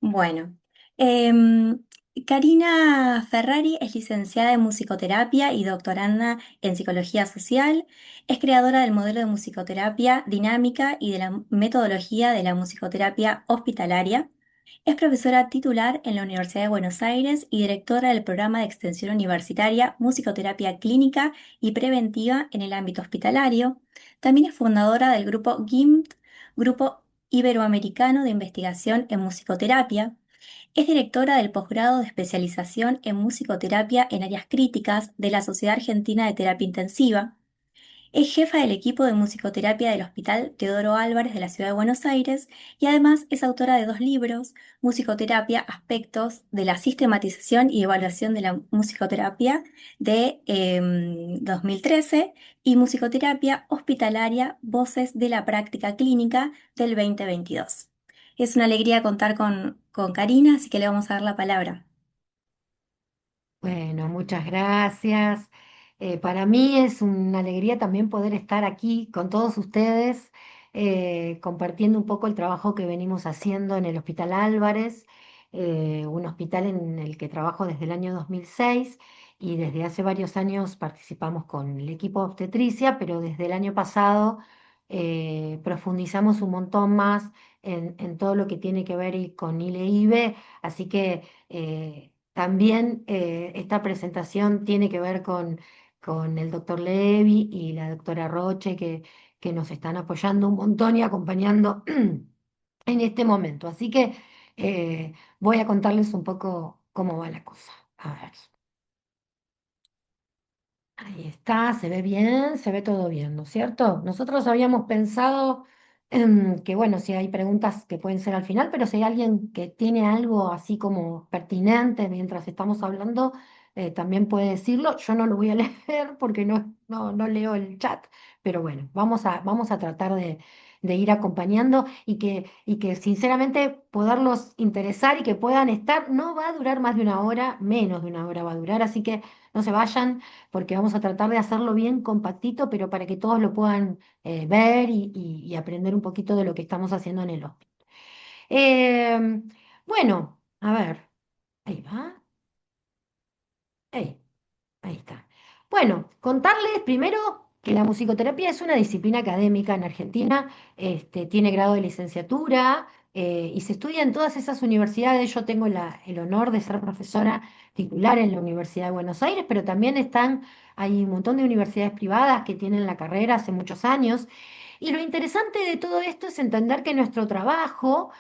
Bueno, em, Karina Ferrari es licenciada en musicoterapia y doctoranda en psicología social. Es creadora del modelo de musicoterapia dinámica y de la metodología de la musicoterapia hospitalaria. Es profesora titular en la Universidad de Buenos Aires y directora del programa de extensión universitaria Musicoterapia Clínica y Preventiva en el ámbito hospitalario. También es fundadora del grupo GIMT, Grupo Iberoamericano de Investigación en Musicoterapia. Es directora del posgrado de especialización en musicoterapia en áreas críticas de la Sociedad Argentina de Terapia Intensiva. Es jefa del equipo de musicoterapia del Hospital Teodoro Álvarez de la Ciudad de Buenos Aires y además es autora de dos libros, Musicoterapia, Aspectos de la Sistematización y Evaluación de la Musicoterapia de 2013 y Musicoterapia Hospitalaria, Voces de la Práctica Clínica del 2022. Es una alegría contar con Karina, así que le vamos a dar la palabra. Bueno, muchas gracias. Para mí es una alegría también poder estar aquí con todos ustedes, compartiendo un poco el trabajo que venimos haciendo en el Hospital Álvarez, un hospital en el que trabajo desde el año 2006 y desde hace varios años participamos con el equipo de obstetricia, pero desde el año pasado profundizamos un montón más en todo lo que tiene que ver con ILE-IVE, así que también esta presentación tiene que ver con el doctor Levi y la doctora Roche, que nos están apoyando un montón y acompañando en este momento. Así que voy a contarles un poco cómo va la cosa. A ver. Ahí está, se ve bien, se ve todo bien, ¿no es cierto? Nosotros habíamos pensado que, bueno, si hay preguntas que pueden ser al final, pero si hay alguien que tiene algo así como pertinente mientras estamos hablando, también puede decirlo. Yo no lo voy a leer porque no leo el chat, pero bueno, vamos a tratar de ir acompañando y que sinceramente poderlos interesar y que puedan estar. No va a durar más de una hora, menos de una hora va a durar, así que no se vayan porque vamos a tratar de hacerlo bien compactito, pero para que todos lo puedan ver y aprender un poquito de lo que estamos haciendo en el hospital. Bueno, a ver, ahí va, ahí, ahí está. Bueno, contarles primero que la musicoterapia es una disciplina académica en Argentina, tiene grado de licenciatura y se estudia en todas esas universidades. Yo tengo el honor de ser profesora titular en la Universidad de Buenos Aires, pero también hay un montón de universidades privadas que tienen la carrera hace muchos años. Y lo interesante de todo esto es entender que nuestro trabajo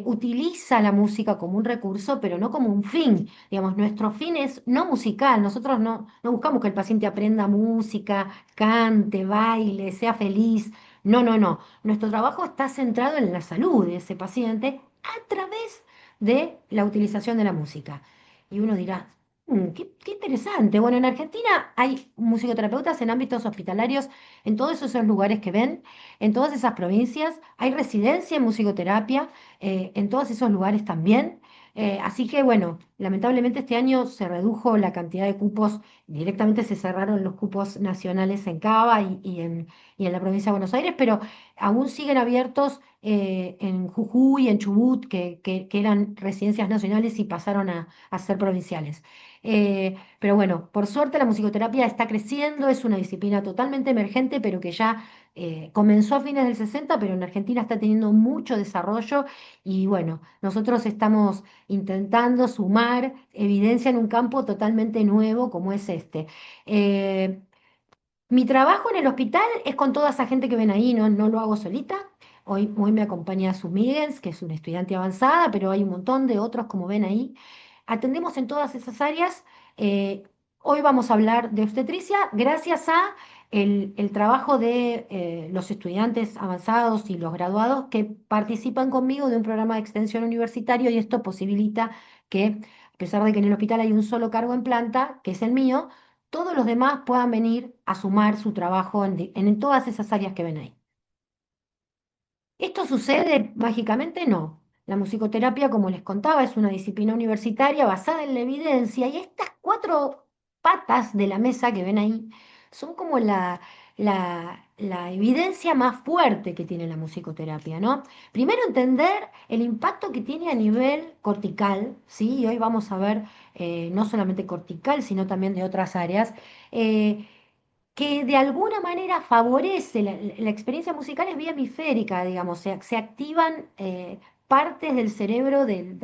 utiliza la música como un recurso, pero no como un fin. Digamos, nuestro fin es no musical. Nosotros no buscamos que el paciente aprenda música, cante, baile, sea feliz. No, no, no. Nuestro trabajo está centrado en la salud de ese paciente a través de la utilización de la música. Y uno dirá, qué interesante. Bueno, en Argentina hay musicoterapeutas en ámbitos hospitalarios, en todos esos lugares que ven, en todas esas provincias. Hay residencia en musicoterapia en todos esos lugares también. Así que bueno, lamentablemente este año se redujo la cantidad de cupos, directamente se cerraron los cupos nacionales en Cava y en la provincia de Buenos Aires, pero aún siguen abiertos en Jujuy, en Chubut, que eran residencias nacionales y pasaron a ser provinciales. Pero bueno, por suerte la musicoterapia está creciendo, es una disciplina totalmente emergente, pero que ya comenzó a fines del 60, pero en Argentina está teniendo mucho desarrollo y bueno, nosotros estamos intentando sumar evidencia en un campo totalmente nuevo como es este. Eh, Mi trabajo en el hospital es con toda esa gente que ven ahí, no lo hago solita. Hoy me acompaña Su Miguel, que es una estudiante avanzada, pero hay un montón de otros como ven ahí. Atendemos en todas esas áreas. Eh, Hoy vamos a hablar de obstetricia gracias a el trabajo de los estudiantes avanzados y los graduados que participan conmigo de un programa de extensión universitario y esto posibilita que, a pesar de que en el hospital hay un solo cargo en planta, que es el mío, todos los demás puedan venir a sumar su trabajo en todas esas áreas que ven ahí. ¿Esto sucede mágicamente? No. La musicoterapia, como les contaba, es una disciplina universitaria basada en la evidencia y estas cuatro patas de la mesa que ven ahí son como la evidencia más fuerte que tiene la musicoterapia, ¿no? Primero entender el impacto que tiene a nivel cortical, ¿sí? Y hoy vamos a ver no solamente cortical, sino también de otras áreas. eh, que de alguna manera favorece la experiencia musical es vía hemisférica, digamos, se activan partes del cerebro del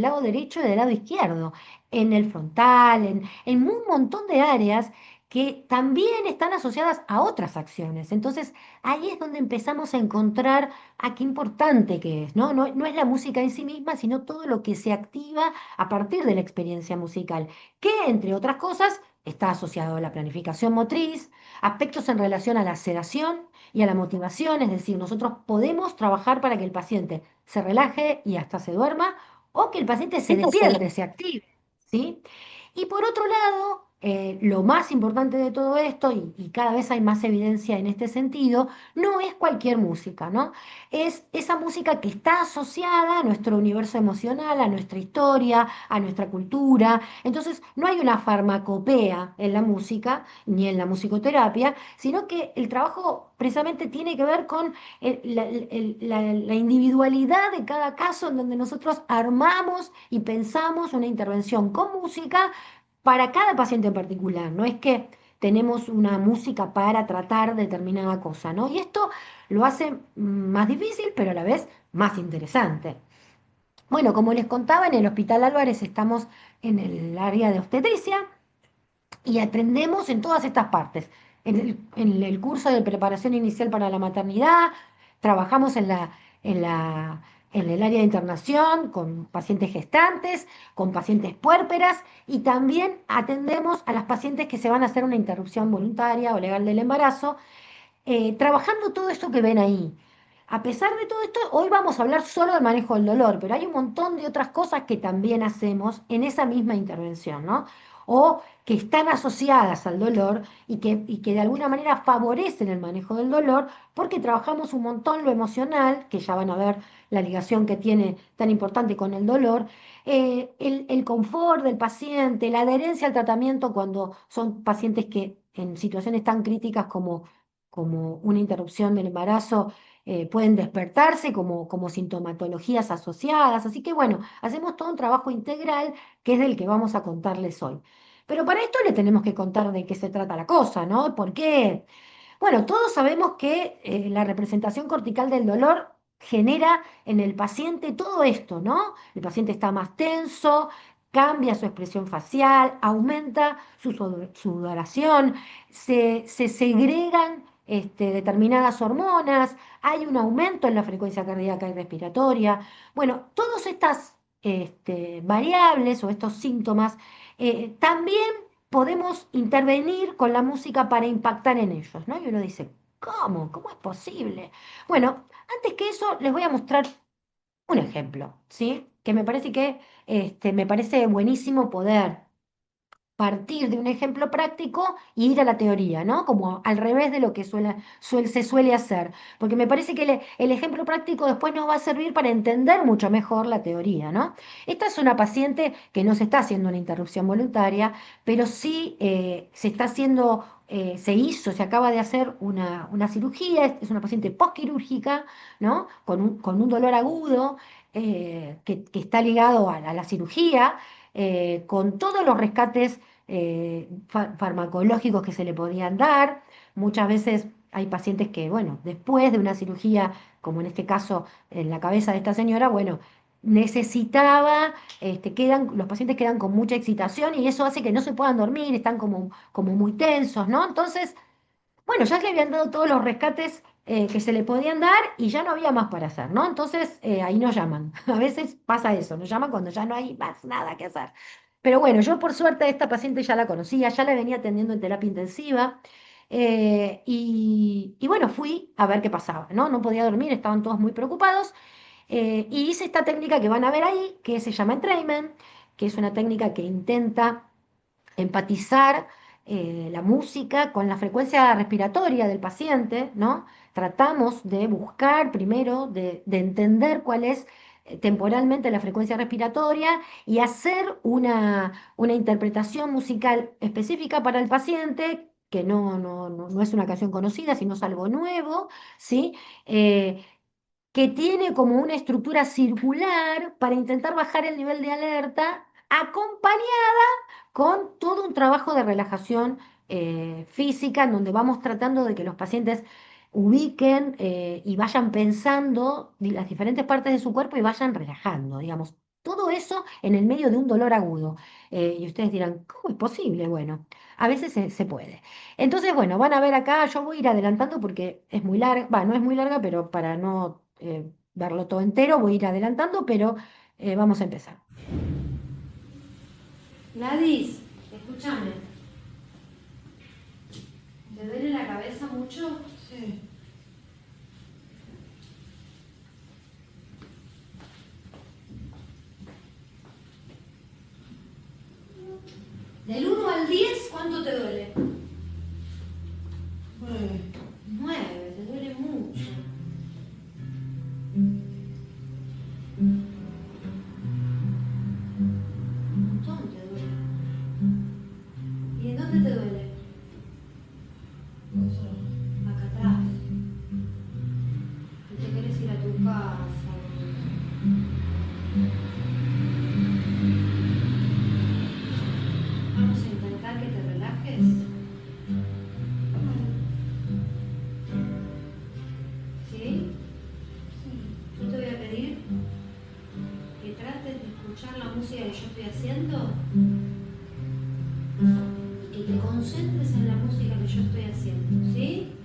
lado derecho y del lado izquierdo, en el frontal, en un montón de áreas que también están asociadas a otras acciones. Entonces, ahí es donde empezamos a encontrar a qué importante que es, ¿no? No es la música en sí misma, sino todo lo que se activa a partir de la experiencia musical, que, entre otras cosas, está asociado a la planificación motriz, aspectos en relación a la sedación y a la motivación, es decir, nosotros podemos trabajar para que el paciente se relaje y hasta se duerma, o que el paciente se despierte, se active, ¿sí? Y por otro lado, lo más importante de todo esto, y cada vez hay más evidencia en este sentido, no es cualquier música, ¿no? Es esa música que está asociada a nuestro universo emocional, a nuestra historia, a nuestra cultura. Entonces, no hay una farmacopea en la música, ni en la musicoterapia, sino que el trabajo precisamente tiene que ver con la individualidad de cada caso en donde nosotros armamos y pensamos una intervención con música para cada paciente en particular. No es que tenemos una música para tratar determinada cosa, ¿no? Y esto lo hace más difícil, pero a la vez más interesante. Bueno, como les contaba, en el Hospital Álvarez estamos en el área de obstetricia y aprendemos en todas estas partes. En el curso de preparación inicial para la maternidad, trabajamos en en el área de internación con pacientes gestantes, con pacientes puérperas y también atendemos a las pacientes que se van a hacer una interrupción voluntaria o legal del embarazo, trabajando todo esto que ven ahí. A pesar de todo esto, hoy vamos a hablar solo del manejo del dolor, pero hay un montón de otras cosas que también hacemos en esa misma intervención, ¿no? O que están asociadas al dolor y que de alguna manera favorecen el manejo del dolor, porque trabajamos un montón lo emocional, que ya van a ver la ligación que tiene tan importante con el dolor, el confort del paciente, la adherencia al tratamiento cuando son pacientes que en situaciones tan críticas como una interrupción del embarazo, pueden despertarse como sintomatologías asociadas. Así que bueno, hacemos todo un trabajo integral que es del que vamos a contarles hoy. Pero para esto le tenemos que contar de qué se trata la cosa, ¿no? ¿Por qué? Bueno, todos sabemos que la representación cortical del dolor genera en el paciente todo esto, ¿no? El paciente está más tenso, cambia su expresión facial, aumenta sudoración, se segregan determinadas hormonas, hay un aumento en la frecuencia cardíaca y respiratoria. Bueno, todas estas variables o estos síntomas también podemos intervenir con la música para impactar en ellos, ¿no? Y uno dice, ¿cómo? ¿Cómo es posible? Bueno, antes que eso, les voy a mostrar un ejemplo, ¿sí? Que me parece que me parece buenísimo poder partir de un ejemplo práctico y ir a la teoría, ¿no? Como al revés de lo que se suele hacer, porque me parece que el ejemplo práctico después nos va a servir para entender mucho mejor la teoría, ¿no? Esta es una paciente que no se está haciendo una interrupción voluntaria, pero sí se está haciendo, se acaba de hacer una cirugía, es una paciente postquirúrgica, ¿no? Con un dolor agudo que está ligado a la cirugía, con todos los rescates farmacológicos que se le podían dar. Muchas veces hay pacientes que, bueno, después de una cirugía, como en este caso en la cabeza de esta señora, bueno, necesitaba, los pacientes quedan con mucha excitación y eso hace que no se puedan dormir, están como muy tensos, ¿no? Entonces, bueno, ya le habían dado todos los rescates que se le podían dar y ya no había más para hacer, ¿no? Entonces ahí nos llaman. A veces pasa eso, nos llaman cuando ya no hay más nada que hacer. Pero bueno, yo por suerte a esta paciente ya la conocía, ya la venía atendiendo en terapia intensiva y bueno, fui a ver qué pasaba, ¿no? No podía dormir, estaban todos muy preocupados y hice esta técnica que van a ver ahí, que se llama entrainment, que es una técnica que intenta empatizar la música con la frecuencia respiratoria del paciente, ¿no? Tratamos de buscar primero, de entender cuál es temporalmente la frecuencia respiratoria y hacer una interpretación musical específica para el paciente que no es una canción conocida, sino es algo nuevo, ¿sí? Eh, que tiene como una estructura circular para intentar bajar el nivel de alerta, acompañada con todo un trabajo de relajación física, en donde vamos tratando de que los pacientes ubiquen y vayan pensando las diferentes partes de su cuerpo y vayan relajando, digamos. Todo eso en el medio de un dolor agudo. Y ustedes dirán, ¿cómo es posible? Bueno, a veces se puede. Entonces, bueno, van a ver acá, yo voy a ir adelantando porque es muy larga, va, no es muy larga, pero para no verlo todo entero, voy a ir adelantando, pero vamos a empezar. Gladys, escúchame, ¿te duele la cabeza mucho? Sí. Del 1 al 10, ¿cuánto te duele? 9, te duele mucho. Un montón te duele. ¿Y en dónde te duele? Acá atrás. ¿Y te querés ir a tu casa? Vamos a intentar que te relajes. ¿Sí? Yo te voy a pedir que trates de escuchar la música que yo estoy haciendo y que te concentres en la música que yo estoy haciendo. ¿Sí?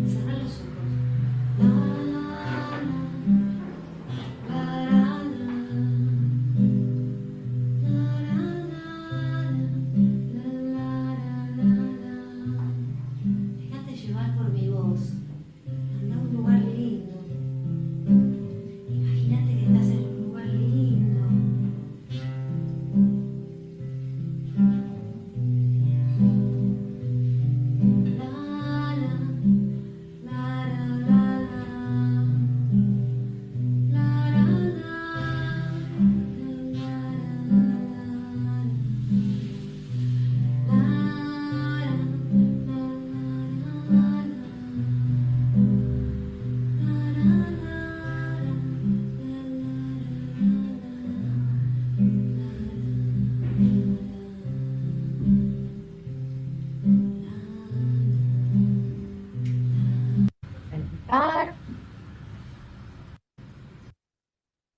Cerrar los ojos. Déjate llevar por mi voz. Anda a un lugar lindo. Imagínate que estás en un lugar lindo. La, la, la, la, la, la, Respirar.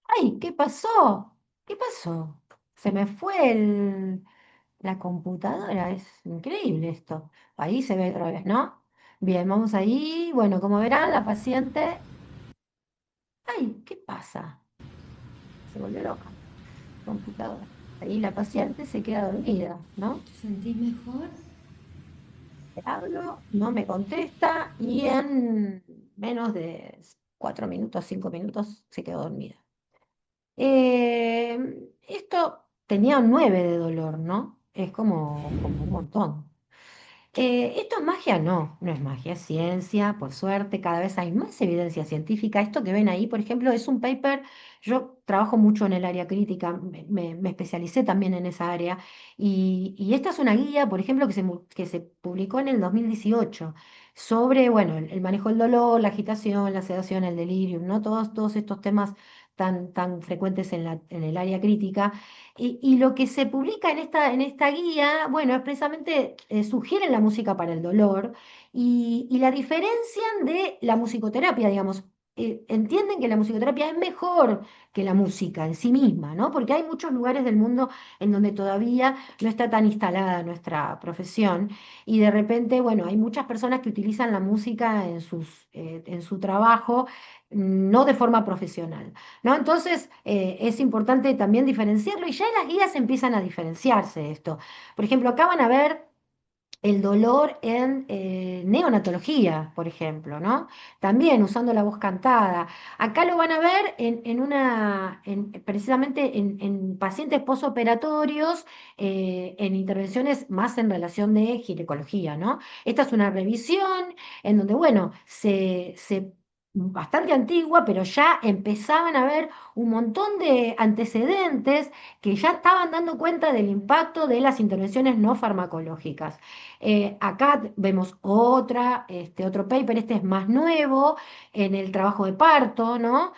¡Ay! ¿Qué pasó? ¿Qué pasó? Se me fue la computadora. Es increíble esto. Ahí se ve otra vez, ¿no? Bien, vamos ahí. Bueno, como verán, la paciente. ¡Ay! ¿Qué pasa? Se volvió loca. Computadora. Ahí la paciente se queda dormida, ¿no? ¿Te sentís mejor? Le hablo, no me contesta y en menos de 4 minutos, 5 minutos se quedó dormida. Esto tenía 9 de dolor, ¿no? Es como un montón. Esto es magia, no es magia, es ciencia, por suerte, cada vez hay más evidencia científica. Esto que ven ahí, por ejemplo, es un paper, yo trabajo mucho en el área crítica, me especialicé también en esa área, y esta es una guía, por ejemplo, que se publicó en el 2018 sobre, bueno, el manejo del dolor, la agitación, la sedación, el delirium, ¿no? Todos estos temas tan frecuentes en el área crítica. Y lo que se publica en esta guía, bueno, es precisamente sugieren la música para el dolor y la diferencian de la musicoterapia, digamos. entienden que la musicoterapia es mejor que la música en sí misma, ¿no? Porque hay muchos lugares del mundo en donde todavía no está tan instalada nuestra profesión y de repente, bueno, hay muchas personas que utilizan la música en su trabajo, no de forma profesional, ¿no? Entonces, es importante también diferenciarlo y ya en las guías empiezan a diferenciarse esto. Por ejemplo, acá van a ver el dolor en neonatología, por ejemplo, ¿no? También usando la voz cantada. Acá lo van a ver precisamente en pacientes posoperatorios, en intervenciones más en relación de ginecología, ¿no? Esta es una revisión en donde, bueno, bastante antigua, pero ya empezaban a ver un montón de antecedentes que ya estaban dando cuenta del impacto de las intervenciones no farmacológicas. Acá vemos otro paper, este es más nuevo, en el trabajo de parto, ¿no?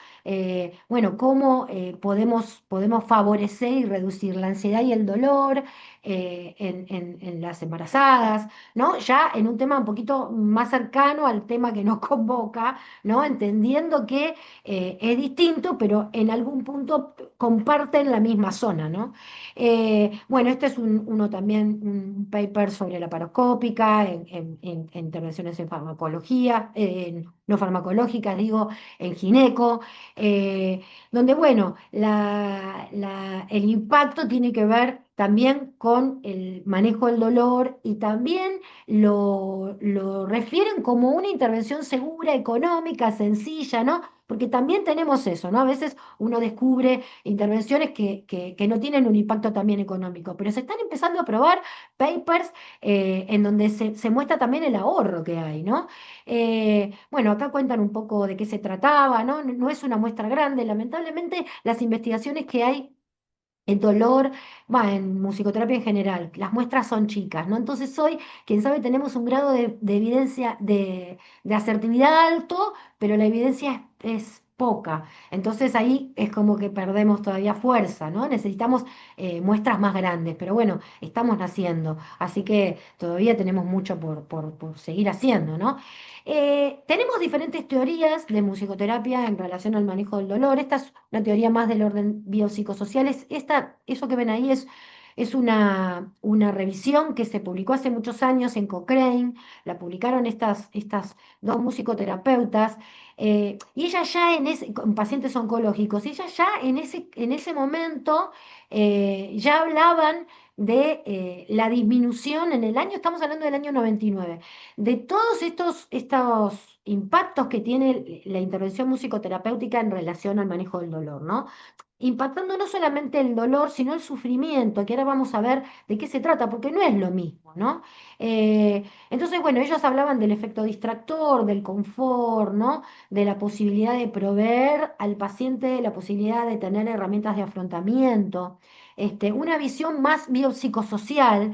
Bueno, cómo podemos favorecer y reducir la ansiedad y el dolor en las embarazadas, ¿no? Ya en un tema un poquito más cercano al tema que nos convoca, ¿no? Entendiendo que es distinto, pero en algún punto comparten la misma zona, ¿no? Bueno, este es uno también, un paper sobre la paroscópica en intervenciones en farmacología, no farmacológicas, digo, en gineco, donde, bueno, el impacto tiene que ver también con el manejo del dolor y también lo refieren como una intervención segura, económica, sencilla, ¿no? Porque también tenemos eso, ¿no? A veces uno descubre intervenciones que no tienen un impacto también económico, pero se están empezando a probar papers en donde se muestra también el ahorro que hay, ¿no? Bueno, acá cuentan un poco de qué se trataba, ¿no? No es una muestra grande, lamentablemente las investigaciones que hay el dolor, va, en musicoterapia en general, las muestras son chicas, ¿no? Entonces hoy, quién sabe, tenemos un grado de evidencia de asertividad alto, pero la evidencia es poca. Entonces ahí es como que perdemos todavía fuerza, ¿no? Necesitamos muestras más grandes, pero bueno, estamos naciendo, así que todavía tenemos mucho por seguir haciendo, ¿no? Tenemos diferentes teorías de musicoterapia en relación al manejo del dolor. Esta es una teoría más del orden biopsicosocial. Eso que ven ahí es una revisión que se publicó hace muchos años en Cochrane. La publicaron estas dos musicoterapeutas. Y ella ya con pacientes oncológicos, ella ya en ese momento ya hablaban de la disminución en el año, estamos hablando del año 99 de todos estos impactos que tiene la intervención musicoterapéutica en relación al manejo del dolor, ¿no? Impactando no solamente el dolor, sino el sufrimiento, que ahora vamos a ver de qué se trata, porque no es lo mismo, ¿no? Entonces, bueno, ellos hablaban del efecto distractor, del confort, ¿no? De la posibilidad de proveer al paciente la posibilidad de tener herramientas de afrontamiento, una visión más biopsicosocial.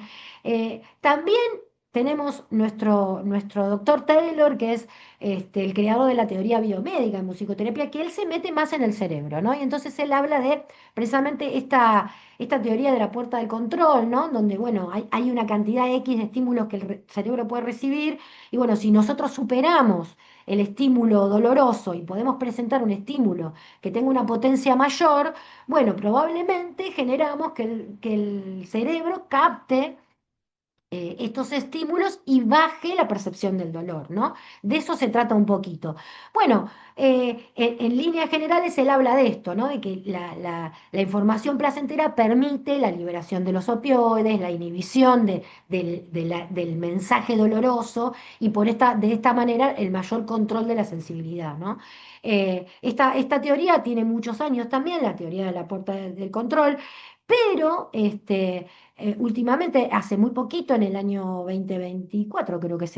También tenemos nuestro doctor Taylor, que es el creador de la teoría biomédica en musicoterapia, que él se mete más en el cerebro, ¿no? Y entonces él habla de precisamente esta teoría de la puerta del control, ¿no? Donde, bueno, hay una cantidad X de estímulos que el cerebro puede recibir, y bueno, si nosotros superamos el estímulo doloroso y podemos presentar un estímulo que tenga una potencia mayor, bueno, probablemente generamos que el cerebro capte estos estímulos y baje la percepción del dolor, ¿no? De eso se trata un poquito. Bueno, en líneas generales él habla de esto, ¿no? De que la información placentera permite la liberación de los opioides, la inhibición del mensaje doloroso y de esta manera el mayor control de la sensibilidad, ¿no? Esta teoría tiene muchos años también, la teoría de la puerta del control, pero últimamente, hace muy poquito, en el año 2024, creo que es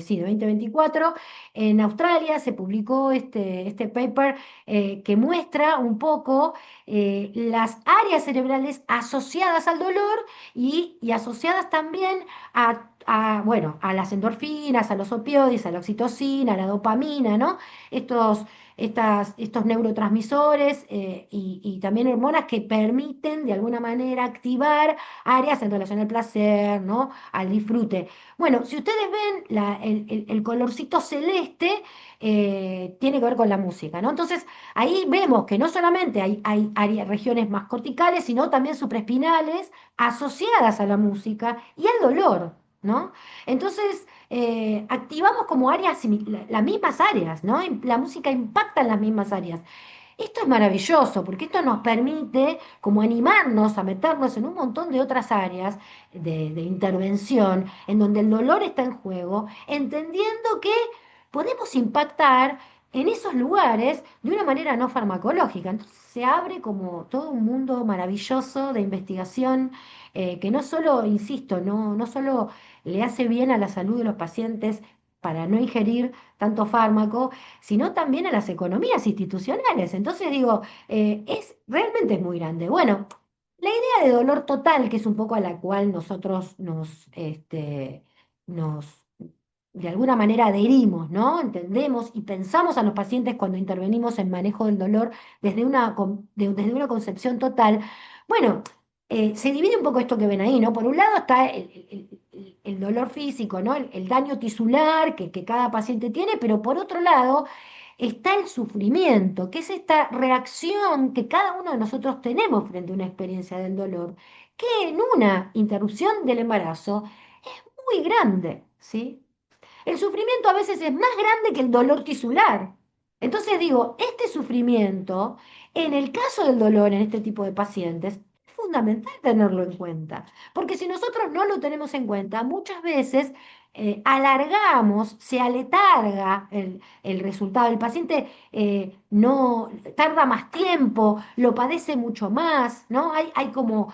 sí, de 2024, en Australia se publicó este paper que muestra un poco las áreas cerebrales asociadas al dolor y asociadas también bueno, a las endorfinas, a los opioides, a la oxitocina, a la dopamina, ¿no? Estos, estos neurotransmisores y también hormonas que permiten de alguna manera activar áreas áreas en relación al placer, ¿no? Al disfrute. Bueno, si ustedes ven el colorcito celeste, tiene que ver con la música, ¿no? Entonces, ahí vemos que no solamente hay regiones más corticales, sino también supraespinales asociadas a la música y al dolor, ¿no? Entonces, activamos como áreas, las mismas áreas, ¿no? La música impacta en las mismas áreas. Esto es maravilloso porque esto nos permite como animarnos a meternos en un montón de otras áreas de intervención en donde el dolor está en juego, entendiendo que podemos impactar en esos lugares de una manera no farmacológica. Entonces se abre como todo un mundo maravilloso de investigación que no solo, insisto, no solo le hace bien a la salud de los pacientes para no ingerir tanto fármaco, sino también a las economías institucionales. Entonces digo, realmente es muy grande. Bueno, la idea de dolor total, que es un poco a la cual nosotros nos de alguna manera adherimos, ¿no? Entendemos y pensamos a los pacientes cuando intervenimos en manejo del dolor desde una concepción total. Bueno, se divide un poco esto que ven ahí, ¿no? Por un lado está el dolor físico, ¿no? El daño tisular que cada paciente tiene, pero por otro lado está el sufrimiento, que es esta reacción que cada uno de nosotros tenemos frente a una experiencia del dolor, que en una interrupción del embarazo es muy grande, ¿sí? El sufrimiento a veces es más grande que el dolor tisular. Entonces digo, este sufrimiento, en el caso del dolor en este tipo de pacientes, es fundamental tenerlo en cuenta, porque si nosotros no lo tenemos en cuenta, muchas veces alargamos, se aletarga el resultado. El paciente no tarda más tiempo, lo padece mucho más, ¿no? Hay como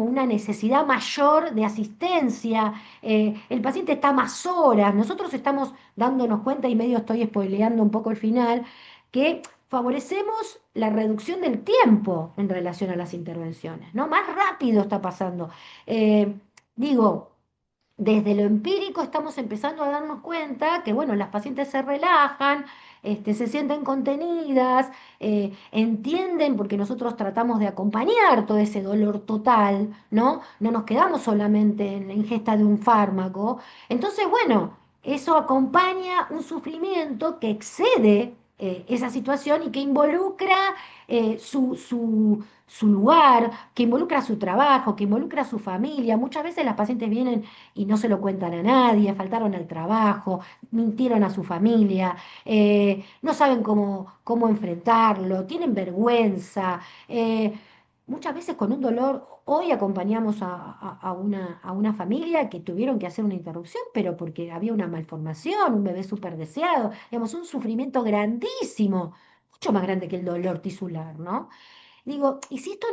una necesidad mayor de asistencia, el paciente está más horas, nosotros estamos dándonos cuenta, y medio estoy spoileando un poco el final, que favorecemos la reducción del tiempo en relación a las intervenciones, ¿no? Más rápido está pasando. Digo, desde lo empírico estamos empezando a darnos cuenta que, bueno, las pacientes se relajan, se sienten contenidas, entienden, porque nosotros tratamos de acompañar todo ese dolor total, ¿no? No nos quedamos solamente en la ingesta de un fármaco. Entonces, bueno, eso acompaña un sufrimiento que excede esa situación y que involucra su lugar, que involucra su trabajo, que involucra su familia. Muchas veces las pacientes vienen y no se lo cuentan a nadie, faltaron al trabajo, mintieron a su familia, no saben cómo enfrentarlo, tienen vergüenza. Muchas veces con un dolor, hoy acompañamos a una familia que tuvieron que hacer una interrupción, pero porque había una malformación, un bebé súper deseado, digamos, un sufrimiento grandísimo, mucho más grande que el dolor tisular, ¿no? Digo, y si esto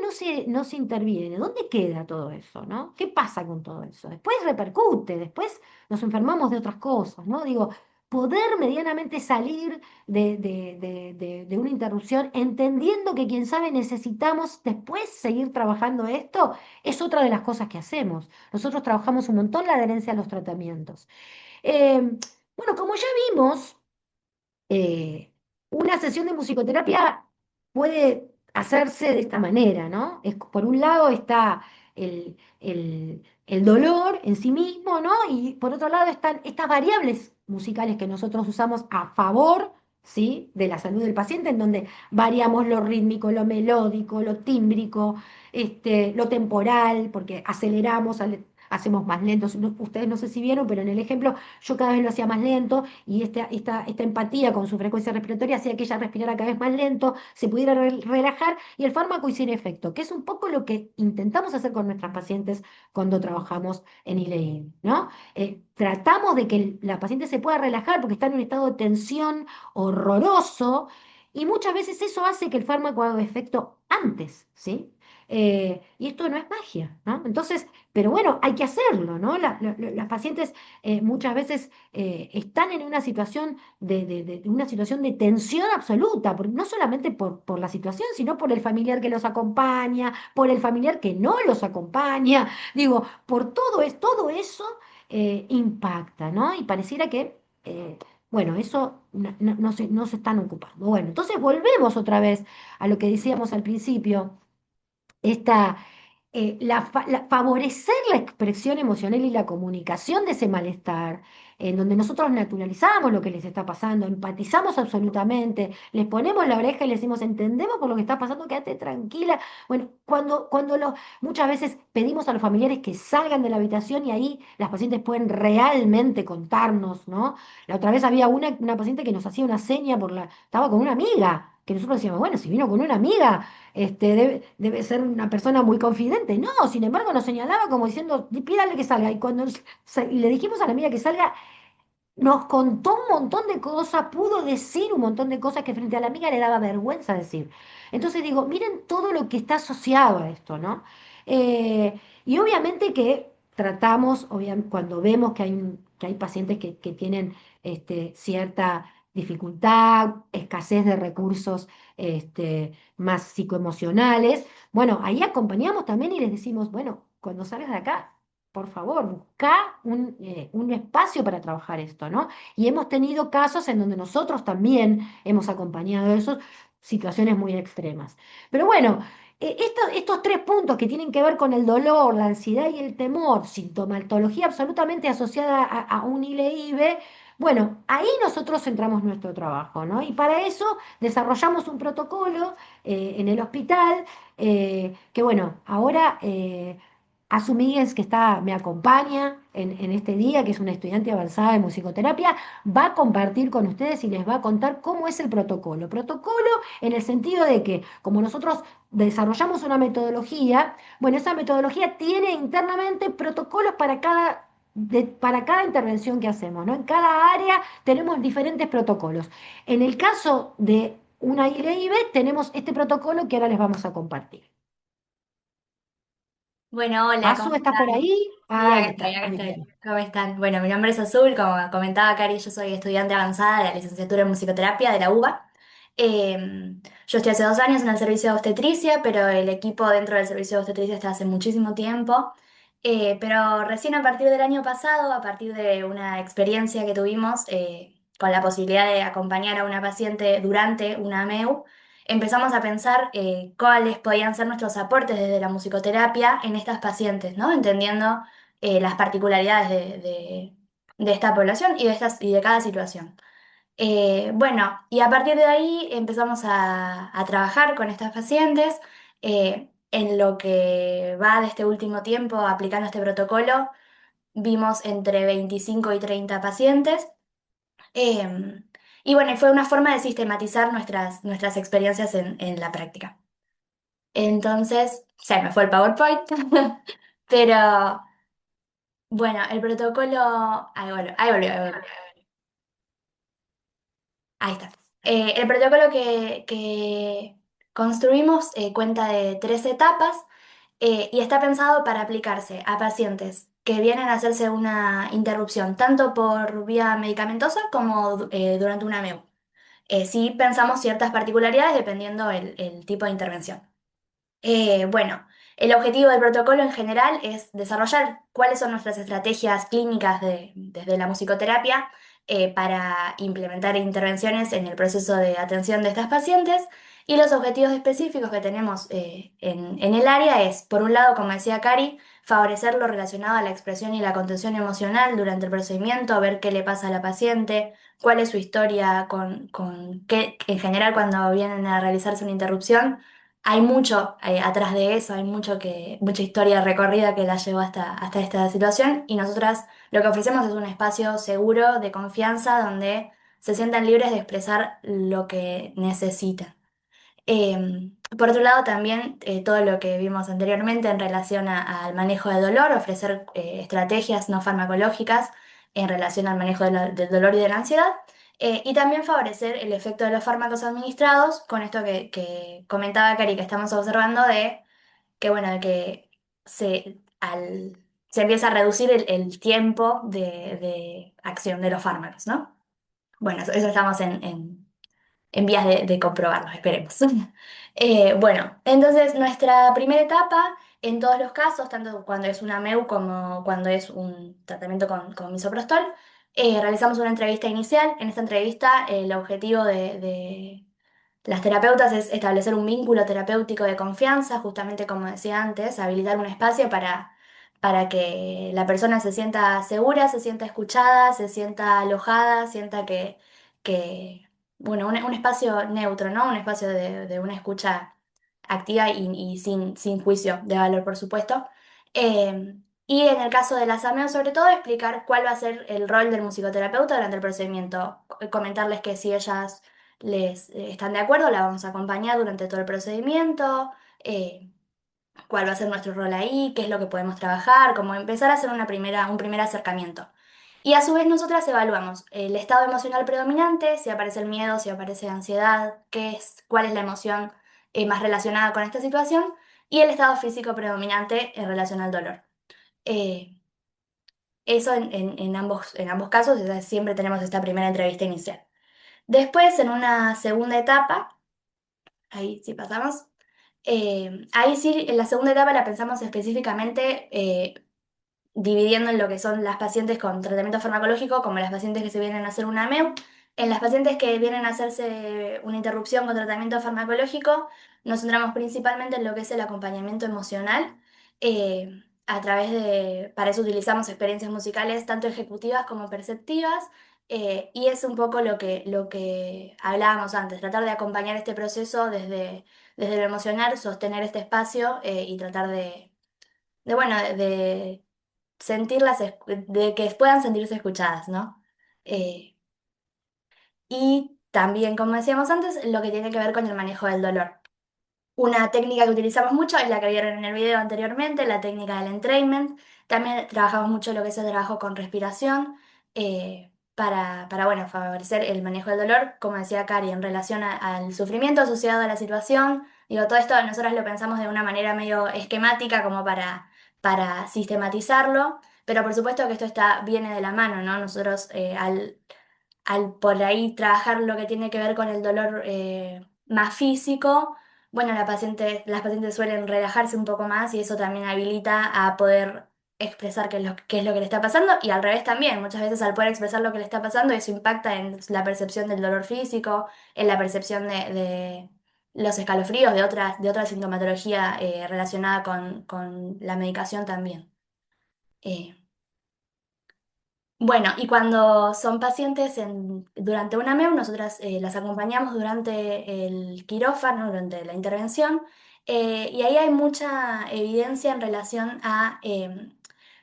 no se interviene, ¿dónde queda todo eso, no? ¿Qué pasa con todo eso? Después repercute, después nos enfermamos de otras cosas, ¿no? Digo, poder medianamente salir de una interrupción, entendiendo que quién sabe necesitamos después seguir trabajando esto, es otra de las cosas que hacemos. Nosotros trabajamos un montón la adherencia a los tratamientos. Eh, bueno, como ya vimos, eh, una sesión de musicoterapia puede hacerse de esta manera, ¿no? Por un lado está el dolor en sí mismo, ¿no? Y por otro lado están estas variables musicales que nosotros usamos a favor, ¿sí? De la salud del paciente, en donde variamos lo rítmico, lo melódico, lo tímbrico, lo temporal, porque aceleramos, hacemos más lentos. Ustedes no sé si vieron, pero en el ejemplo yo cada vez lo hacía más lento y esta empatía con su frecuencia respiratoria hacía que ella respirara cada vez más lento, se pudiera relajar y el fármaco hiciera efecto, que es un poco lo que intentamos hacer con nuestras pacientes cuando trabajamos en ILEI, ¿no? Tratamos de que la paciente se pueda relajar porque está en un estado de tensión horroroso y muchas veces eso hace que el fármaco haga efecto antes, ¿sí? Y esto no es magia, ¿no? Entonces, pero bueno, hay que hacerlo, ¿no? Las pacientes muchas veces están en una situación de una situación de tensión absoluta, no solamente por la situación, sino por el familiar que los acompaña, por el familiar que no los acompaña, digo, por todo eso impacta, ¿no? Y pareciera que, bueno, eso no se están ocupando. Bueno, entonces volvemos otra vez a lo que decíamos al principio, esta favorecer la expresión emocional y la comunicación de ese malestar, en donde nosotros naturalizamos lo que les está pasando, empatizamos absolutamente, les ponemos la oreja y les decimos, entendemos por lo que está pasando, quédate tranquila. Bueno, muchas veces pedimos a los familiares que salgan de la habitación y ahí las pacientes pueden realmente contarnos, ¿no? La otra vez había una paciente que nos hacía una seña estaba con una amiga, que nosotros decíamos, bueno, si vino con una amiga debe ser una persona muy confidente. No, sin embargo, nos señalaba como diciendo, pídale que salga. Y y le dijimos a la amiga que salga, nos contó un montón de cosas, pudo decir un montón de cosas que frente a la amiga le daba vergüenza decir. Entonces digo, miren todo lo que está asociado a esto, ¿no? Y obviamente que tratamos, cuando vemos que hay pacientes que tienen cierta dificultad, escasez de recursos más psicoemocionales, bueno, ahí acompañamos también y les decimos, bueno, cuando salgas de acá, por favor, busca un espacio para trabajar esto, ¿no? Y hemos tenido casos en donde nosotros también hemos acompañado esas situaciones muy extremas. Pero bueno, estos tres puntos que tienen que ver con el dolor, la ansiedad y el temor, sintomatología absolutamente asociada a un ILE-IBE, bueno, ahí nosotros centramos nuestro trabajo, ¿no? Y para eso desarrollamos un protocolo en el hospital, que bueno, ahora Azu Míguez, me acompaña en este día, que es una estudiante avanzada de musicoterapia, va a compartir con ustedes y les va a contar cómo es el protocolo. Protocolo en el sentido de que, como nosotros desarrollamos una metodología, bueno, esa metodología tiene internamente protocolos para cada intervención que hacemos, ¿no? En cada área tenemos diferentes protocolos. En el caso de una ILEIB, tenemos este protocolo que ahora les vamos a compartir. Bueno, hola, ¿cómo Azu, ¿estás por están? ahí? Sí, Ahí acá estoy, está, acá muy estoy. bien. ¿Cómo están? Bueno, mi nombre es Azul, como comentaba Cari, yo soy estudiante avanzada de la licenciatura en musicoterapia de la UBA. Yo estoy hace 2 años en el servicio de obstetricia, pero el equipo dentro del servicio de obstetricia está hace muchísimo tiempo. Pero recién a partir del año pasado, a partir de una experiencia que tuvimos con la posibilidad de acompañar a una paciente durante una AMEU, empezamos a pensar cuáles podían ser nuestros aportes desde la musicoterapia en estas pacientes, ¿no? Entendiendo las particularidades de esta población y de cada situación. Bueno, y a partir de ahí empezamos a trabajar con estas pacientes. En lo que va de este último tiempo aplicando este protocolo, vimos entre 25 y 30 pacientes. eh, y bueno, y fue una forma de sistematizar nuestras experiencias en la práctica. Entonces, se me fue el PowerPoint, pero bueno, el protocolo, ahí volvió. Ahí está. El protocolo que construimos cuenta de 3 etapas y está pensado para aplicarse a pacientes que vienen a hacerse una interrupción tanto por vía medicamentosa como durante una MEU. Sí pensamos ciertas particularidades dependiendo el tipo de intervención. Bueno, el objetivo del protocolo en general es desarrollar cuáles son nuestras estrategias clínicas desde la musicoterapia para implementar intervenciones en el proceso de atención de estas pacientes y los objetivos específicos que tenemos en el área es, por un lado, como decía Cari, favorecer lo relacionado a la expresión y la contención emocional durante el procedimiento, ver qué le pasa a la paciente, cuál es su historia con qué, en general cuando vienen a realizarse una interrupción hay mucho atrás de eso, hay mucha historia recorrida que la llevó hasta esta situación y nosotras lo que ofrecemos es un espacio seguro, de confianza, donde se sientan libres de expresar lo que necesitan. Por otro lado, también todo lo que vimos anteriormente en relación al manejo del dolor, ofrecer estrategias no farmacológicas en relación al manejo del dolor y de la ansiedad, y también favorecer el efecto de los fármacos administrados con esto que comentaba Cari, que estamos observando de que, bueno, de que se empieza a reducir el tiempo de acción de los fármacos, ¿no? Bueno, eso estamos en vías de comprobarlo, esperemos. Bueno, entonces nuestra primera etapa, en todos los casos, tanto cuando es una MEU como cuando es un tratamiento con misoprostol, realizamos una entrevista inicial. En esta entrevista, el objetivo las terapeutas es establecer un vínculo terapéutico de confianza, justamente como decía antes, habilitar un espacio para que la persona se sienta segura, se sienta escuchada, se sienta alojada, sienta que bueno, un espacio neutro, ¿no? Un espacio de una escucha activa y sin juicio de valor, por supuesto. Y en el caso de las AMEO, sobre todo, explicar cuál va a ser el rol del musicoterapeuta durante el procedimiento. Comentarles que si ellas les están de acuerdo, la vamos a acompañar durante todo el procedimiento, eh, cuál va a ser nuestro rol ahí, qué es lo que podemos trabajar, como empezar a hacer un primer acercamiento. Y a su vez nosotras evaluamos el estado emocional predominante, si aparece el miedo, si aparece ansiedad, cuál es la emoción más relacionada con esta situación, y el estado físico predominante en relación al dolor. Eh, Eso en ambos casos, o sea, siempre tenemos esta primera entrevista inicial. Después, en una segunda etapa, ahí sí pasamos. Ahí sí, en la segunda etapa la pensamos específicamente dividiendo en lo que son las pacientes con tratamiento farmacológico, como las pacientes que se vienen a hacer una AMEU. En las pacientes que vienen a hacerse una interrupción con tratamiento farmacológico, nos centramos principalmente en lo que es el acompañamiento emocional. A través para eso utilizamos experiencias musicales tanto ejecutivas como perceptivas. Y es un poco lo que hablábamos antes, tratar de acompañar este proceso desde lo emocional, sostener este espacio y tratar bueno, de de que puedan sentirse escuchadas, ¿no? Eh, y también, como decíamos antes, lo que tiene que ver con el manejo del dolor. Una técnica que utilizamos mucho es la que vieron en el video anteriormente, la técnica del entrainment. También trabajamos mucho lo que es el trabajo con respiración bueno, favorecer el manejo del dolor, como decía Cari, en relación al sufrimiento asociado a la situación. Digo, todo esto nosotros lo pensamos de una manera medio esquemática como para sistematizarlo, pero por supuesto que viene de la mano, ¿no? Nosotros al por ahí trabajar lo que tiene que ver con el dolor más físico, bueno, las pacientes suelen relajarse un poco más y eso también habilita a poder expresar qué es lo que le está pasando y al revés también, muchas veces al poder expresar lo que le está pasando eso impacta en la percepción del dolor físico, en la percepción de los escalofríos, de otra sintomatología relacionada con la medicación también. Eh, bueno, y cuando son pacientes durante una MEU, nosotras las acompañamos durante el quirófano, durante la intervención, y ahí hay mucha evidencia en relación a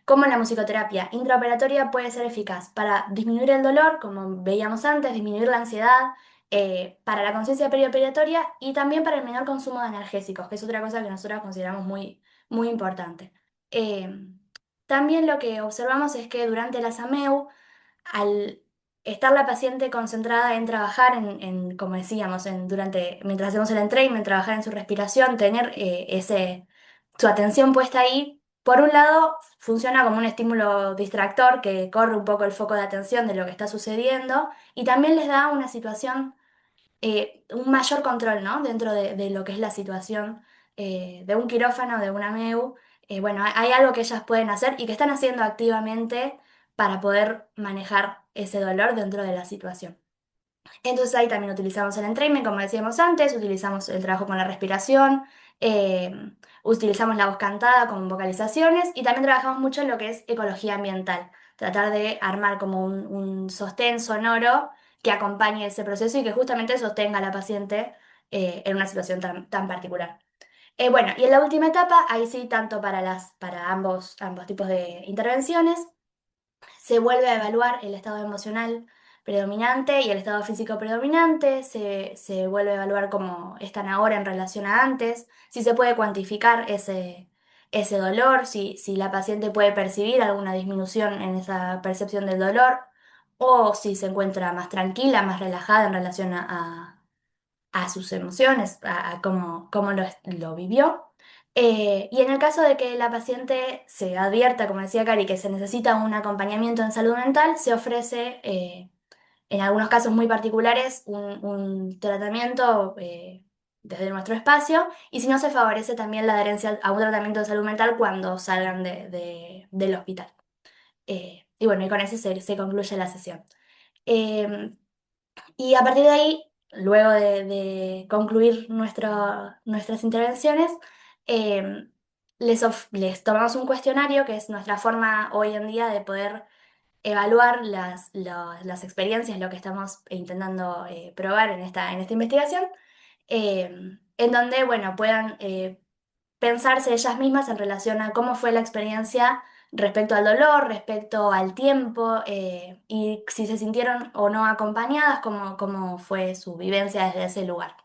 cómo la musicoterapia intraoperatoria puede ser eficaz para disminuir el dolor, como veíamos antes, disminuir la ansiedad, para la conciencia perioperatoria y también para el menor consumo de analgésicos, que es otra cosa que nosotras consideramos muy importante. Eh, También lo que observamos es que durante la SAMEU, al estar la paciente concentrada en trabajar como decíamos, mientras hacemos el entrainment, trabajar en su respiración, tener su atención puesta ahí, por un lado funciona como un estímulo distractor que corre un poco el foco de atención de lo que está sucediendo y también les da una situación un mayor control, ¿no? Dentro de lo que es la situación de un quirófano, de una MEU. Bueno, hay algo que ellas pueden hacer y que están haciendo activamente para poder manejar ese dolor dentro de la situación. Entonces ahí también utilizamos el entrainment, como decíamos antes, utilizamos el trabajo con la respiración, eh, utilizamos la voz cantada con vocalizaciones y también trabajamos mucho en lo que es ecología ambiental, tratar de armar como un sostén sonoro que acompañe ese proceso y que justamente sostenga a la paciente en una situación tan particular. Bueno, y en la última etapa, ahí sí, tanto para ambos tipos de intervenciones, se vuelve a evaluar el estado emocional predominante y el estado físico predominante, se vuelve a evaluar cómo están ahora en relación a antes, si se puede cuantificar ese dolor, si la paciente puede percibir alguna disminución en esa percepción del dolor, o si se encuentra más tranquila, más relajada en relación a sus emociones, a cómo lo vivió. Y en el caso de que la paciente se advierta, como decía Cari, que se necesita un acompañamiento en salud mental, se ofrece, en algunos casos muy particulares, un tratamiento desde nuestro espacio, y si no, se favorece también la adherencia a un tratamiento de salud mental cuando salgan del hospital. Y bueno, y con eso se concluye la sesión. Eh, y a partir de ahí, luego de concluir nuestras intervenciones, eh, les tomamos un cuestionario, que es nuestra forma hoy en día de poder evaluar las experiencias, lo que estamos intentando probar en esta investigación, en donde, bueno, puedan pensarse ellas mismas en relación a cómo fue la experiencia respecto al dolor, respecto al tiempo, y si se sintieron o no acompañadas, cómo fue su vivencia desde ese lugar.